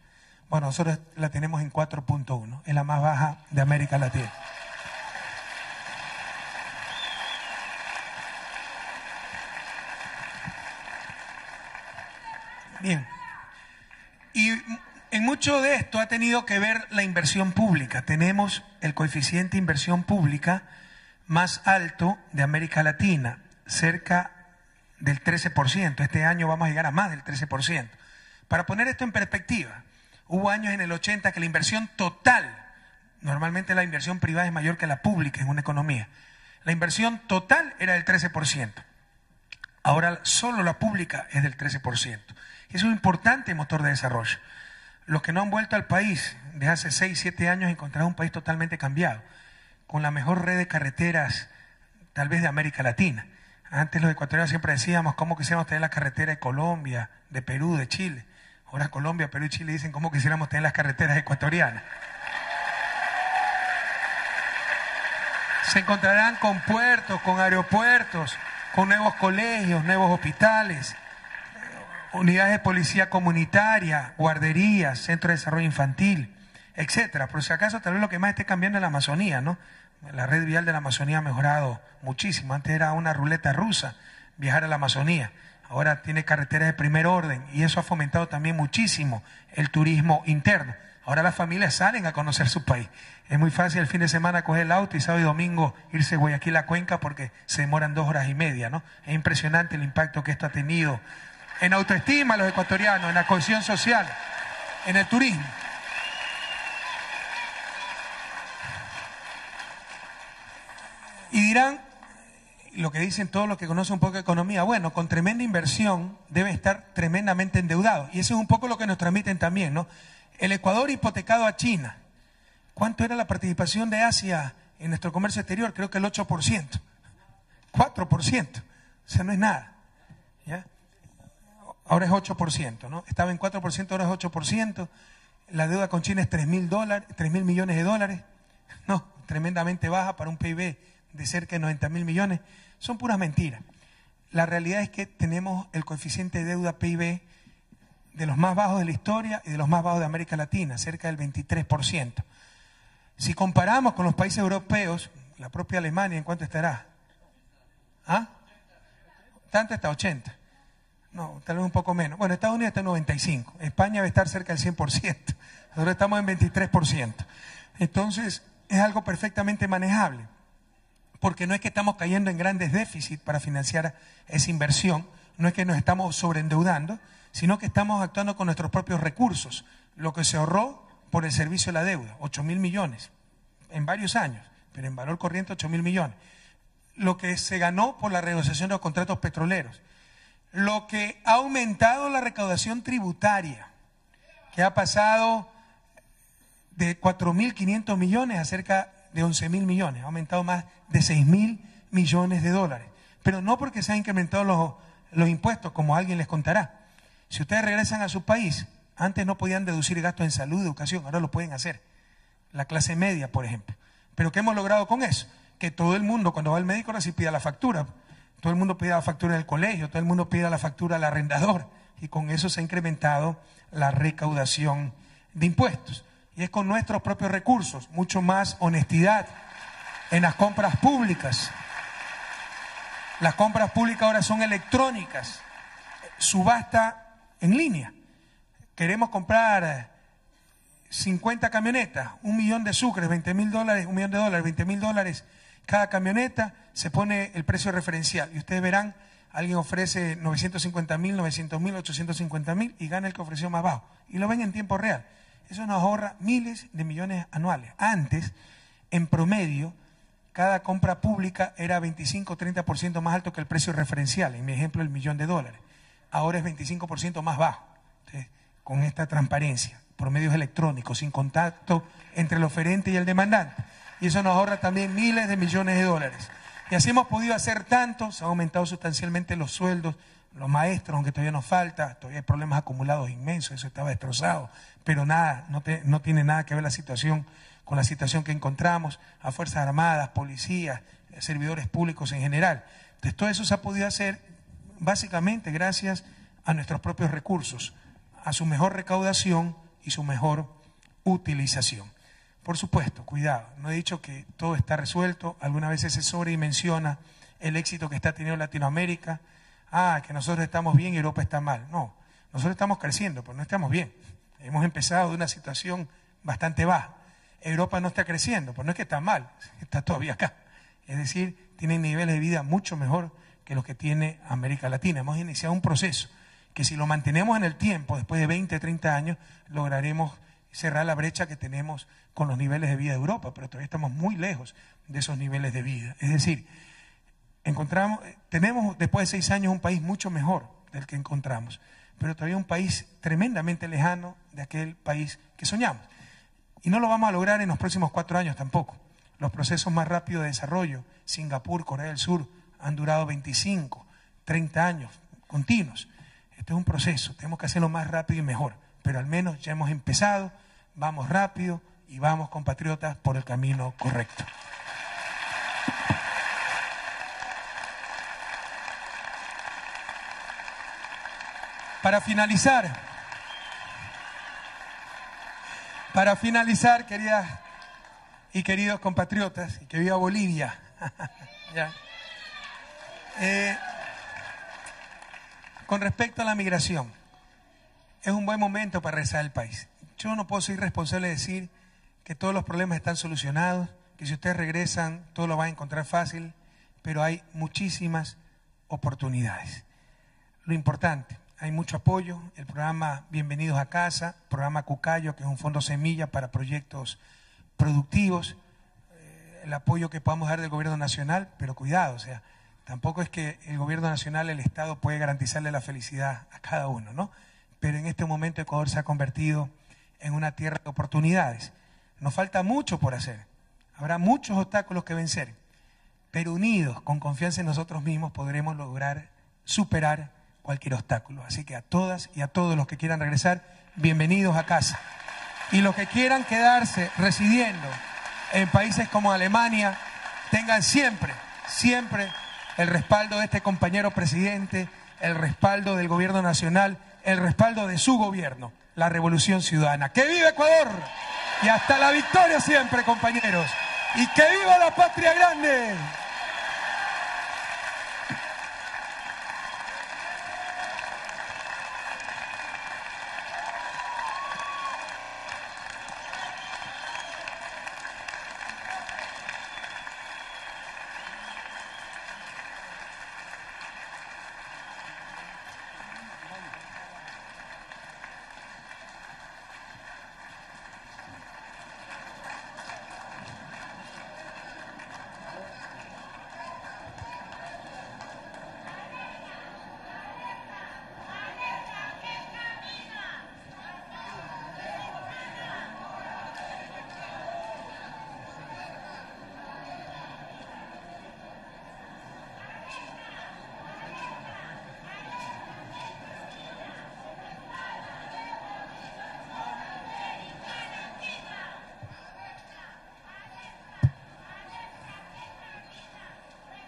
Bueno, nosotros la tenemos en 4.1, es la más baja de América Latina. Bien, y en mucho de esto ha tenido que ver la inversión pública. Tenemos el coeficiente de inversión pública más alto de América Latina, cerca del 13%. Este año vamos a llegar a más del 13%. Para poner esto en perspectiva, Hubo años en el 80 que la inversión total, normalmente la inversión privada es mayor que la pública en una economía, la inversión total era del 13%. Ahora solo la pública es del 13%. Es un importante motor de desarrollo. Los que no han vuelto al país de hace 6, 7 años encontrarán un país totalmente cambiado, con la mejor red de carreteras tal vez de América Latina. Antes los ecuatorianos siempre decíamos cómo quisiéramos tener la carretera de Colombia, de Perú, de Chile. Ahora Colombia, Perú y Chile dicen cómo quisiéramos tener las carreteras ecuatorianas. Se encontrarán con puertos, con aeropuertos, con nuevos colegios, nuevos hospitales, unidades de policía comunitaria, guarderías, centros de desarrollo infantil, etcétera. Por si acaso, tal vez lo que más esté cambiando es la Amazonía, ¿no? La red vial de la Amazonía ha mejorado muchísimo. Antes era una ruleta rusa viajar a la Amazonía. Ahora tiene carreteras de primer orden y eso ha fomentado también muchísimo el turismo interno. Ahora las familias salen a conocer su país. Es muy fácil el fin de semana coger el auto y sábado y domingo irse a Guayaquil a Cuenca porque se demoran 2 horas y media, ¿no? Es impresionante el impacto que esto ha tenido en autoestima de los ecuatorianos, en la cohesión social, en el turismo. Y dirán, lo que dicen todos los que conocen un poco de economía, bueno, con tremenda inversión debe estar tremendamente endeudado. Y eso es un poco lo que nos transmiten también, ¿no? El Ecuador hipotecado a China. ¿Cuánto era la participación de Asia en nuestro comercio exterior? Creo que el 8%. 4%. O sea, no es nada. ¿Ya? Ahora es 8%, ¿no? Estaba en 4%, ahora es 8%. La deuda con China es $3.000 millones de dólares. No, tremendamente baja para un PIB de cerca de 90.000 millones. Son puras mentiras. La realidad es que tenemos el coeficiente de deuda PIB de los más bajos de la historia y de los más bajos de América Latina, cerca del 23%. Si comparamos con los países europeos, la propia Alemania, ¿en cuánto estará? ¿Ah? Tanto está 80. No, tal vez un poco menos. Bueno, Estados Unidos está en 95. España va a estar cerca del 100%. Nosotros estamos en 23%. Entonces, es algo perfectamente manejable. Porque no es que estamos cayendo en grandes déficits para financiar esa inversión, no es que nos estamos sobreendeudando, sino que estamos actuando con nuestros propios recursos. Lo que se ahorró por el servicio de la deuda, 8.000 millones en varios años, pero en valor corriente 8.000 millones. Lo que se ganó por la renegociación de los contratos petroleros. Lo que ha aumentado la recaudación tributaria, que ha pasado de 4.500 millones a cerca de 11.000 millones, ha aumentado más de 6.000 millones de dólares. Pero no porque se han incrementado los impuestos, como alguien les contará. Si ustedes regresan a su país, antes no podían deducir gastos en salud, educación, ahora lo pueden hacer. La clase media, por ejemplo. ¿Pero qué hemos logrado con eso? Que todo el mundo, cuando va al médico, ahora sí pida la factura. Todo el mundo pide la factura del colegio, todo el mundo pide la factura al arrendador. Y con eso se ha incrementado la recaudación de impuestos. Y es con nuestros propios recursos, mucho más honestidad en las compras públicas. Las compras públicas ahora son electrónicas, subasta en línea. Queremos comprar 50 camionetas, 1 millón de sucres, $20.000, $1 millón de dólares, $20.000 cada camioneta, se pone el precio referencial. Y ustedes verán, alguien ofrece 950.000, 900.000, 850.000 y gana el que ofreció más bajo. Y lo ven en tiempo real. Eso nos ahorra miles de millones anuales. Antes, en promedio, cada compra pública era 25-30% más alto que el precio referencial. En mi ejemplo, el $1 millón. Ahora es 25% más bajo. Entonces, con esta transparencia, por medios electrónicos, sin contacto entre el oferente y el demandante. Y eso nos ahorra también miles de millones de dólares. Y así hemos podido hacer tanto, se han aumentado sustancialmente los sueldos, los maestros, aunque todavía nos falta, todavía hay problemas acumulados inmensos, eso estaba destrozado, pero nada, no tiene nada que ver la situación con la situación que encontramos a Fuerzas Armadas, policías, servidores públicos en general. Entonces todo eso se ha podido hacer básicamente gracias a nuestros propios recursos, a su mejor recaudación y su mejor utilización. Por supuesto, cuidado, no he dicho que todo está resuelto, algunas veces se sobredimensiona el éxito que está teniendo Latinoamérica, que nosotros estamos bien y Europa está mal. No, nosotros estamos creciendo, pero no estamos bien. Hemos empezado de una situación bastante baja. Europa no está creciendo, pues no es que está mal, está todavía acá. Es decir, tiene niveles de vida mucho mejor que los que tiene América Latina. Hemos iniciado un proceso que si lo mantenemos en el tiempo, después de 20, 30 años, lograremos cerrar la brecha que tenemos con los niveles de vida de Europa, pero todavía estamos muy lejos de esos niveles de vida. Es decir, tenemos después de 6 años un país mucho mejor del que encontramos, pero todavía un país tremendamente lejano de aquel país que soñamos. Y no lo vamos a lograr en los próximos 4 años tampoco. Los procesos más rápidos de desarrollo, Singapur, Corea del Sur, han durado 25, 30 años continuos. Esto es un proceso, tenemos que hacerlo más rápido y mejor, pero al menos ya hemos empezado, vamos rápido y vamos, compatriotas, por el camino correcto. Para finalizar, queridas y queridos compatriotas, y que viva Bolivia. Ya. Con respecto a la migración, es un buen momento para regresar al país. Yo no puedo ser responsable de decir que todos los problemas están solucionados, que si ustedes regresan todo lo van a encontrar fácil, pero hay muchísimas oportunidades. Lo importante, hay mucho apoyo, el programa Bienvenidos a Casa, programa Cucayo, que es un fondo semilla para proyectos productivos, el apoyo que podamos dar del gobierno nacional, pero cuidado, o sea, tampoco es que el gobierno nacional, el Estado, puede garantizarle la felicidad a cada uno, ¿no? Pero en este momento Ecuador se ha convertido en una tierra de oportunidades. Nos falta mucho por hacer, habrá muchos obstáculos que vencer, pero unidos, con confianza en nosotros mismos, podremos lograr superar cualquier obstáculo. Así que a todas y a todos los que quieran regresar, bienvenidos a casa. Y los que quieran quedarse residiendo en países como Alemania, tengan siempre, siempre el respaldo de este compañero presidente, el respaldo del gobierno nacional, el respaldo de su gobierno, la Revolución Ciudadana. ¡Que viva Ecuador! Y hasta la victoria siempre, compañeros. ¡Y que viva la patria grande!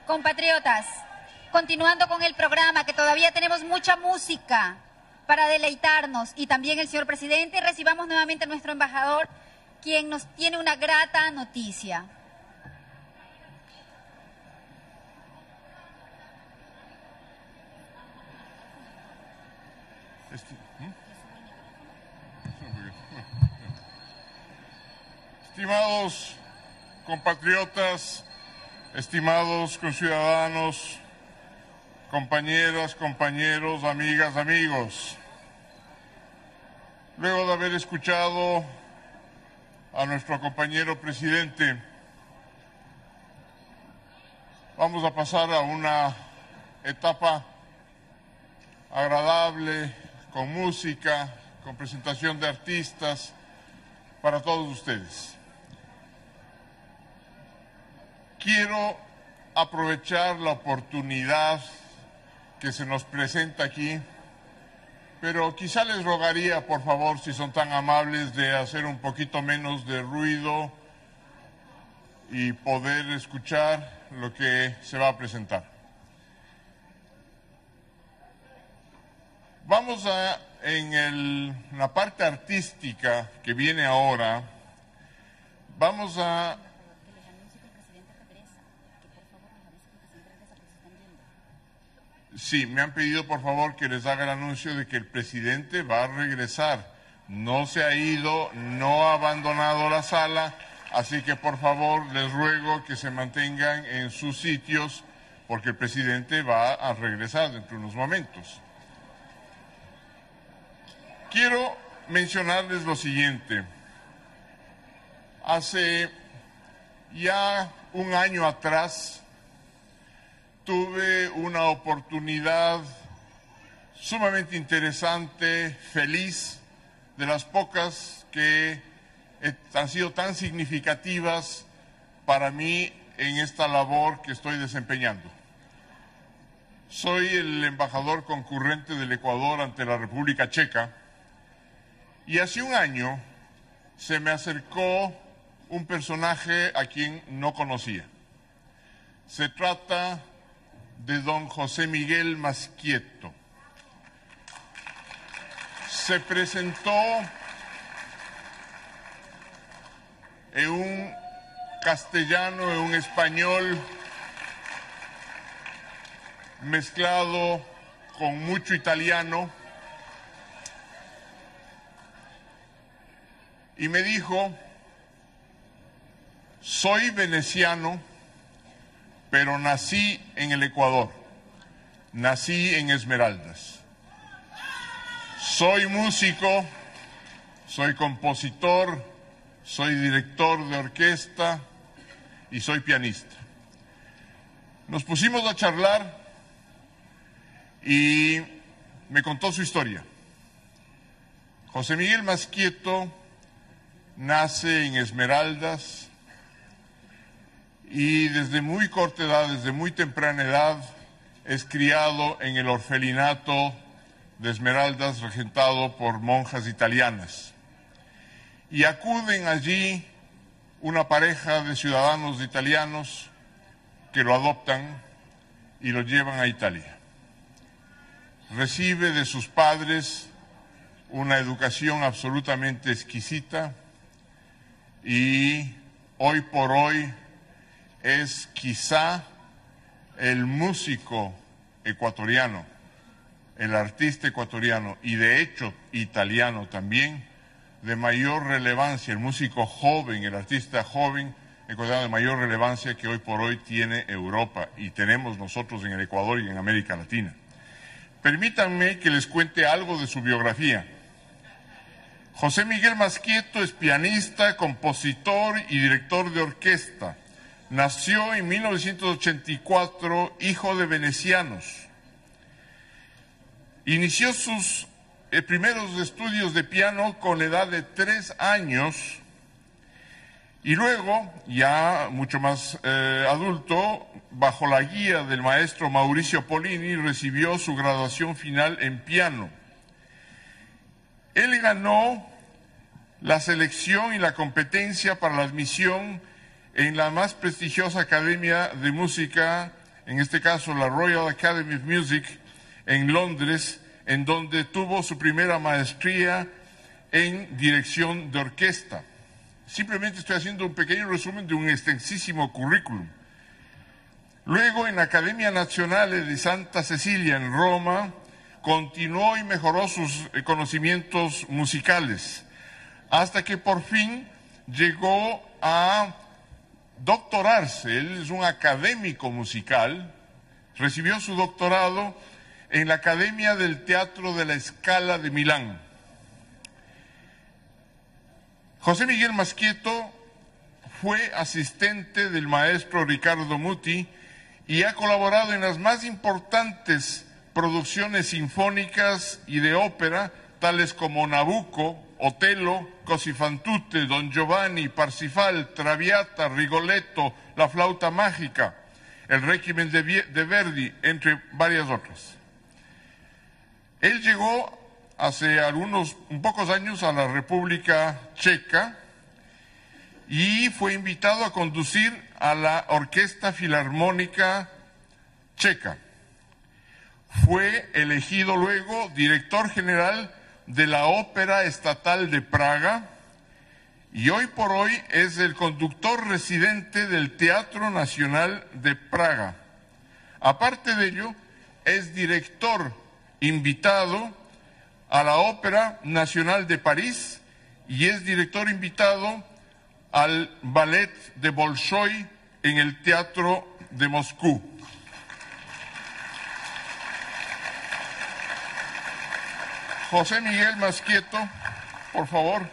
Compatriotas, continuando con el programa, que todavía tenemos mucha música para deleitarnos, y también el señor presidente, recibamos nuevamente a nuestro embajador, quien nos tiene una grata noticia. Estimados compatriotas, estimados conciudadanos, compañeras, compañeros, amigas, amigos, luego de haber escuchado a nuestro compañero presidente, vamos a pasar a una etapa agradable, con música, con presentación de artistas para todos ustedes. Quiero aprovechar la oportunidad que se nos presenta aquí, pero quizá les rogaría, por favor, si son tan amables, de hacer un poquito menos de ruido y poder escuchar lo que se va a presentar. Vamos a, en la parte artística que viene ahora, vamos a Sí, me han pedido por favor que les haga el anuncio de que el presidente va a regresar. No se ha ido, no ha abandonado la sala, así que por favor les ruego que se mantengan en sus sitios porque el presidente va a regresar dentro de unos momentos. Quiero mencionarles lo siguiente. Hace ya un año atrás tuve una oportunidad sumamente interesante, feliz, de las pocas que han sido tan significativas para mí en esta labor que estoy desempeñando. Soy el embajador concurrente del Ecuador ante la República Checa y hace un año se me acercó un personaje a quien no conocía. Se trata de don José Miguel Masquieto. Se presentó en un castellano, en un español mezclado con mucho italiano y me dijo: soy veneciano, pero nací en el Ecuador, nací en Esmeraldas. Soy músico, soy compositor, soy director de orquesta y soy pianista. Nos pusimos a charlar y me contó su historia. José Miguel Masquieto nace en Esmeraldas y desde muy corta edad, desde muy temprana edad, es criado en el orfelinato de Esmeraldas, regentado por monjas italianas. Y acuden allí una pareja de ciudadanos italianos que lo adoptan y lo llevan a Italia. Recibe de sus padres una educación absolutamente exquisita y hoy por hoy es quizá el músico ecuatoriano, el artista ecuatoriano y de hecho italiano también, de mayor relevancia, el músico joven, el artista joven ecuatoriano de mayor relevancia que hoy por hoy tiene Europa y tenemos nosotros en el Ecuador y en América Latina. Permítanme que les cuente algo de su biografía. José Miguel Masquieto es pianista, compositor y director de orquesta. Nació en 1984, hijo de venecianos. Inició sus primeros estudios de piano con la edad de 3 años y luego, ya mucho más adulto, bajo la guía del maestro Mauricio Polini, recibió su graduación final en piano. Él ganó la selección y la competencia para la admisión en la más prestigiosa academia de música, en este caso la Royal Academy of Music, en Londres, en donde tuvo su primera maestría en dirección de orquesta. Simplemente estoy haciendo un pequeño resumen de un extensísimo currículum. Luego, en la Academia Nazionale de Santa Cecilia, en Roma, continuó y mejoró sus conocimientos musicales, hasta que por fin llegó a doctorarse. Él es un académico musical, recibió su doctorado en la Academia del Teatro de la Scala de Milán. José Miguel Masquieto fue asistente del maestro Ricardo Muti y ha colaborado en las más importantes producciones sinfónicas y de ópera, tales como Nabucco, Otello, Così fan tutte, Don Giovanni, Parsifal, Traviata, Rigoletto, La flauta mágica, el Requiem de Verdi, entre varias otras. Él llegó hace un pocos años a la República Checa y fue invitado a conducir a la Orquesta Filarmónica Checa. Fue elegido luego director general de la Ópera Estatal de Praga y hoy por hoy es el conductor residente del Teatro Nacional de Praga. Aparte de ello, es director invitado a la Ópera Nacional de París y es director invitado al Ballet de Bolshoi en el Teatro de Moscú. José Miguel Masquieto, por favor,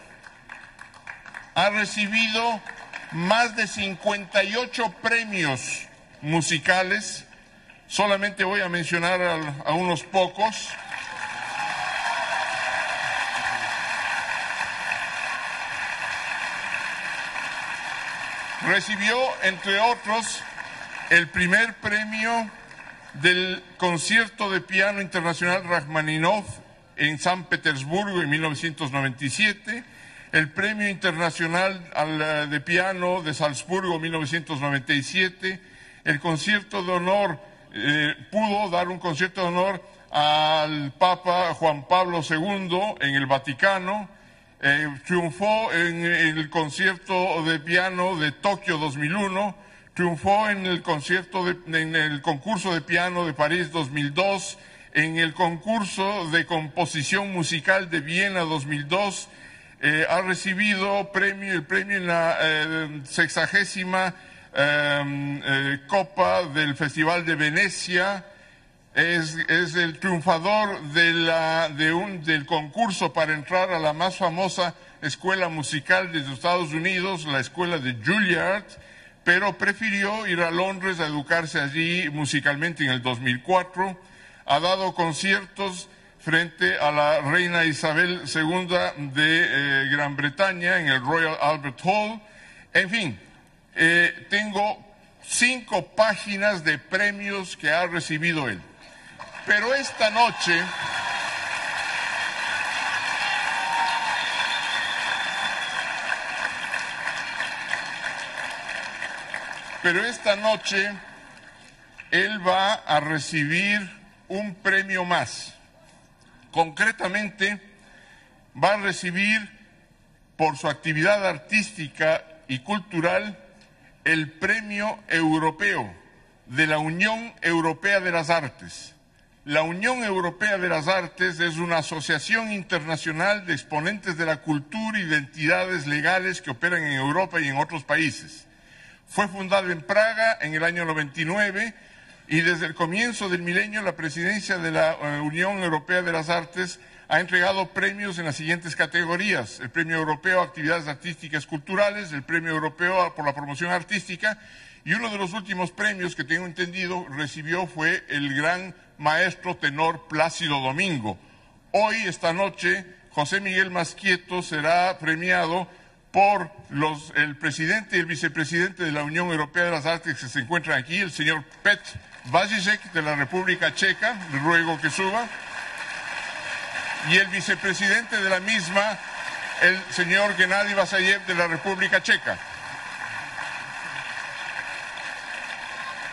ha recibido más de 58 premios musicales. Solamente voy a mencionar a unos pocos. Recibió, entre otros, el primer premio del Concierto de Piano Internacional Rajmáninov en San Petersburgo en 1997, el Premio Internacional de Piano de Salzburgo en 1997, el concierto de honor, pudo dar un concierto de honor al Papa Juan Pablo II en el Vaticano, triunfó en el concierto de piano de Tokio 2001, triunfó en el concurso de piano de París 2002, en el concurso de composición musical de Viena 2002, ha recibido el premio en la 60ª Copa del Festival de Venecia, es el triunfador del concurso para entrar a la más famosa escuela musical de los Estados Unidos, la escuela de Juilliard, pero prefirió ir a Londres a educarse allí musicalmente en el 2004. Ha dado conciertos frente a la reina Isabel II de Gran Bretaña en el Royal Albert Hall. En fin, tengo 5 páginas de premios que ha recibido él. Pero esta noche él va a recibir un premio más. Concretamente, va a recibir por su actividad artística y cultural el Premio Europeo de la Unión Europea de las Artes. La Unión Europea de las Artes es una asociación internacional de exponentes de la cultura y de entidades legales que operan en Europa y en otros países. Fue fundada en Praga en el año 99 y desde el comienzo del milenio la presidencia de la Unión Europea de las Artes ha entregado premios en las siguientes categorías: el Premio Europeo a Actividades Artísticas Culturales, el Premio Europeo por la Promoción Artística, y uno de los últimos premios que tengo entendido recibió fue el gran maestro tenor Plácido Domingo. Hoy, esta noche, José Miguel Masquieto será premiado por el presidente y el vicepresidente de la Unión Europea de las Artes que se encuentran aquí, el señor Petr Vazíček de la República Checa, le ruego que suba, y el vicepresidente de la misma, el señor Gennady Vasayev de la República Checa.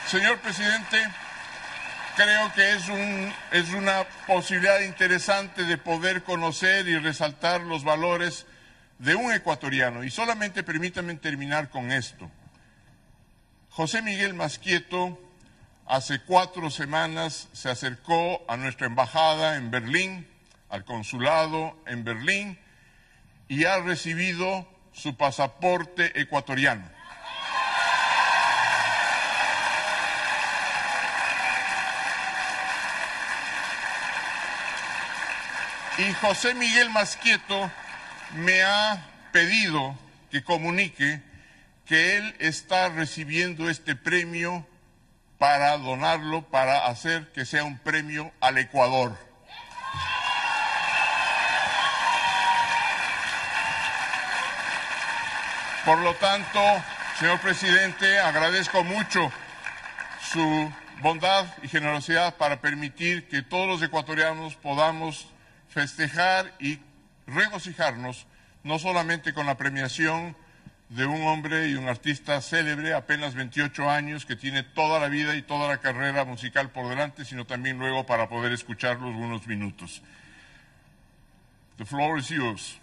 Señor presidente, creo que es una posibilidad interesante de poder conocer y resaltar los valores de un ecuatoriano. Y solamente permítanme terminar con esto. José Miguel Masquieto hace 4 semanas se acercó a nuestra embajada en Berlín, al consulado en Berlín, y ha recibido su pasaporte ecuatoriano. Y José Miguel Masquieto me ha pedido que comunique que él está recibiendo este premio para donarlo, para hacer que sea un premio al Ecuador. Por lo tanto, señor presidente, agradezco mucho su bondad y generosidad para permitir que todos los ecuatorianos podamos festejar y regocijarnos no solamente con la premiación de un hombre y un artista célebre, apenas 28 años, que tiene toda la vida y toda la carrera musical por delante, sino también luego para poder escucharlo unos minutos. The floor is yours.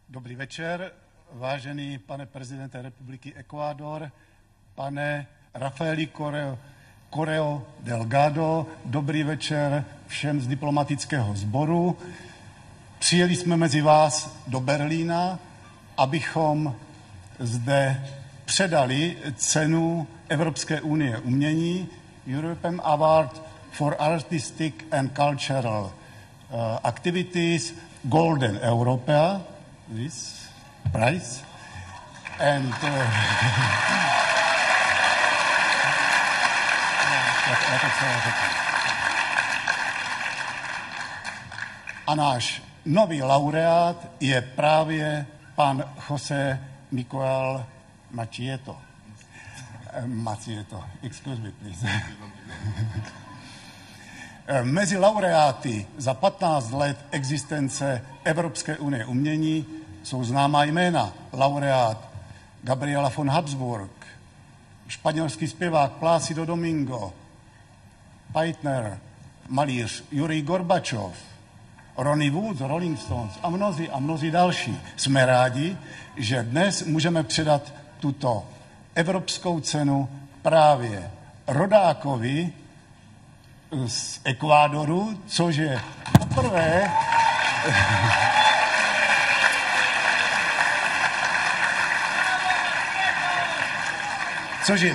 Dobrý večer, vážený pane prezidente Republiky Ekvádor, pane Rafaeli Correo Delgado, dobrý večer všem z diplomatického sboru. Přijeli jsme mezi vás do Berlína, abychom zde předali cenu Evropské unie umění, European Award for Artistic and Cultural Activities, Golden Europea, this prize, and a náš nový laureát je právě pan José Miguel Macieto. Macieto, excuse me, please. Mezi laureáty za 15 let existence Evropské unie umění jsou známá jména. Laureát Gabriela von Habsburg, španělský zpěvák Plácido Domingo, Peitner, malíř Jurij Gorbačov, Ronnie Wood, Rolling Stones a mnozí další. Jsme rádi, že dnes můžeme předat tuto evropskou cenu právě rodákovi z Ekvádoru, což je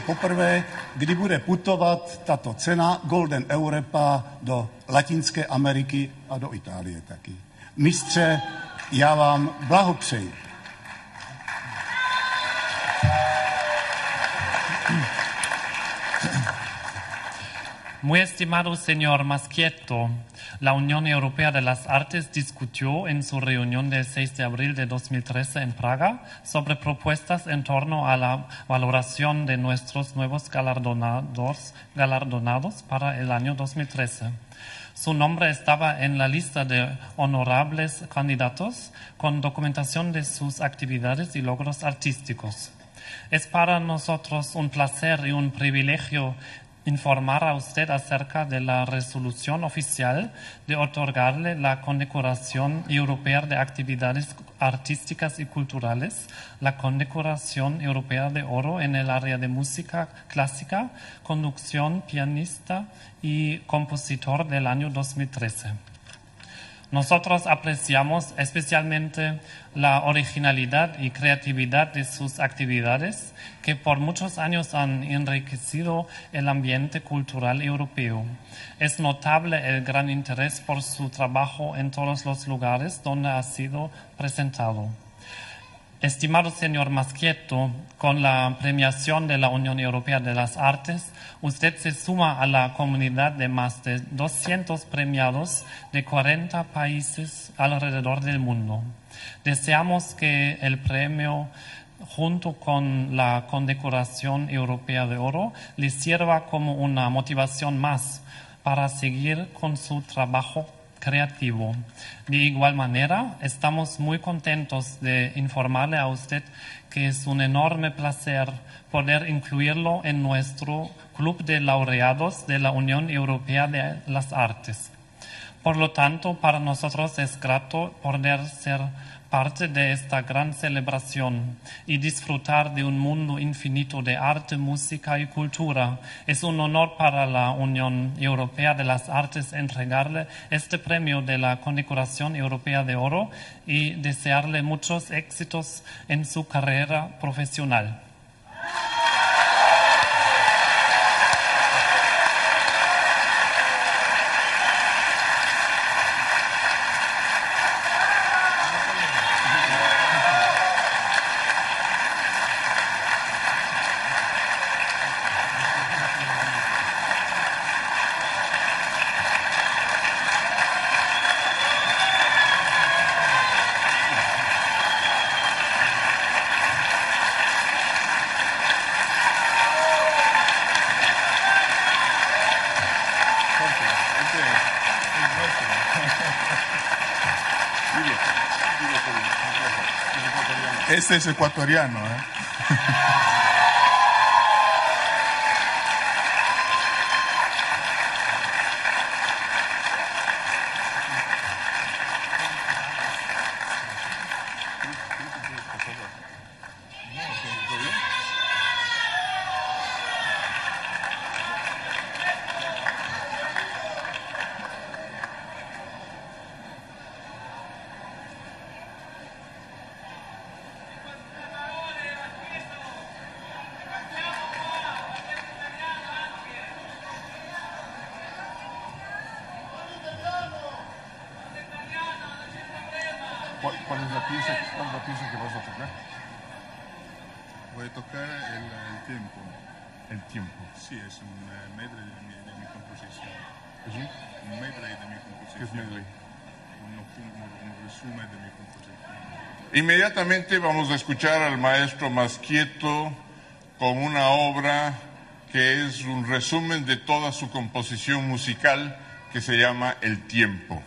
poprvé kdy bude putovat tato cena Golden Europa do Latinské Ameriky a do Itálie taky. Mistře, já vám blahopřeji. Muy estimado señor Maschietto, la Unión Europea de las Artes discutió en su reunión del 6 de abril de 2013 en Praga sobre propuestas en torno a la valoración de nuestros nuevos galardonados para el año 2013. Su nombre estaba en la lista de honorables candidatos con documentación de sus actividades y logros artísticos. Es para nosotros un placer y un privilegio informar a usted acerca de la resolución oficial de otorgarle la condecoración europea de actividades artísticas y culturales, la condecoración europea de oro en el área de música clásica, conducción, pianista y compositor del año 2013. Nosotros apreciamos especialmente la originalidad y creatividad de sus actividades que por muchos años han enriquecido el ambiente cultural europeo. Es notable el gran interés por su trabajo en todos los lugares donde ha sido presentado. Estimado señor Maschietto, con la premiación de la Unión Europea de las Artes, usted se suma a la comunidad de más de 200 premiados de 40 países alrededor del mundo. Deseamos que el premio, junto con la condecoración europea de oro, le sirva como una motivación más para seguir con su trabajo creativo. De igual manera, estamos muy contentos de informarle a usted que es un enorme placer poder incluirlo en nuestro Club de Laureados de la Unión Europea de las Artes. Por lo tanto, para nosotros es grato poder ser parte de esta gran celebración y disfrutar de un mundo infinito de arte, música y cultura. Es un honor para la Unión Europea de las Artes entregarle este premio de la Condecoración Europea de Oro y desearle muchos éxitos en su carrera profesional. Este es ecuatoriano, ¿Cuál es la pieza que vas a tocar? Voy a tocar el tiempo. El tiempo. Sí, es un medley de mi composición. ¿Sí? Un medley de mi composición. ¿Qué es medley? Un resumen de mi composición. Inmediatamente vamos a escuchar al maestro Masquieto con una obra que es un resumen de toda su composición musical que se llama El Tiempo.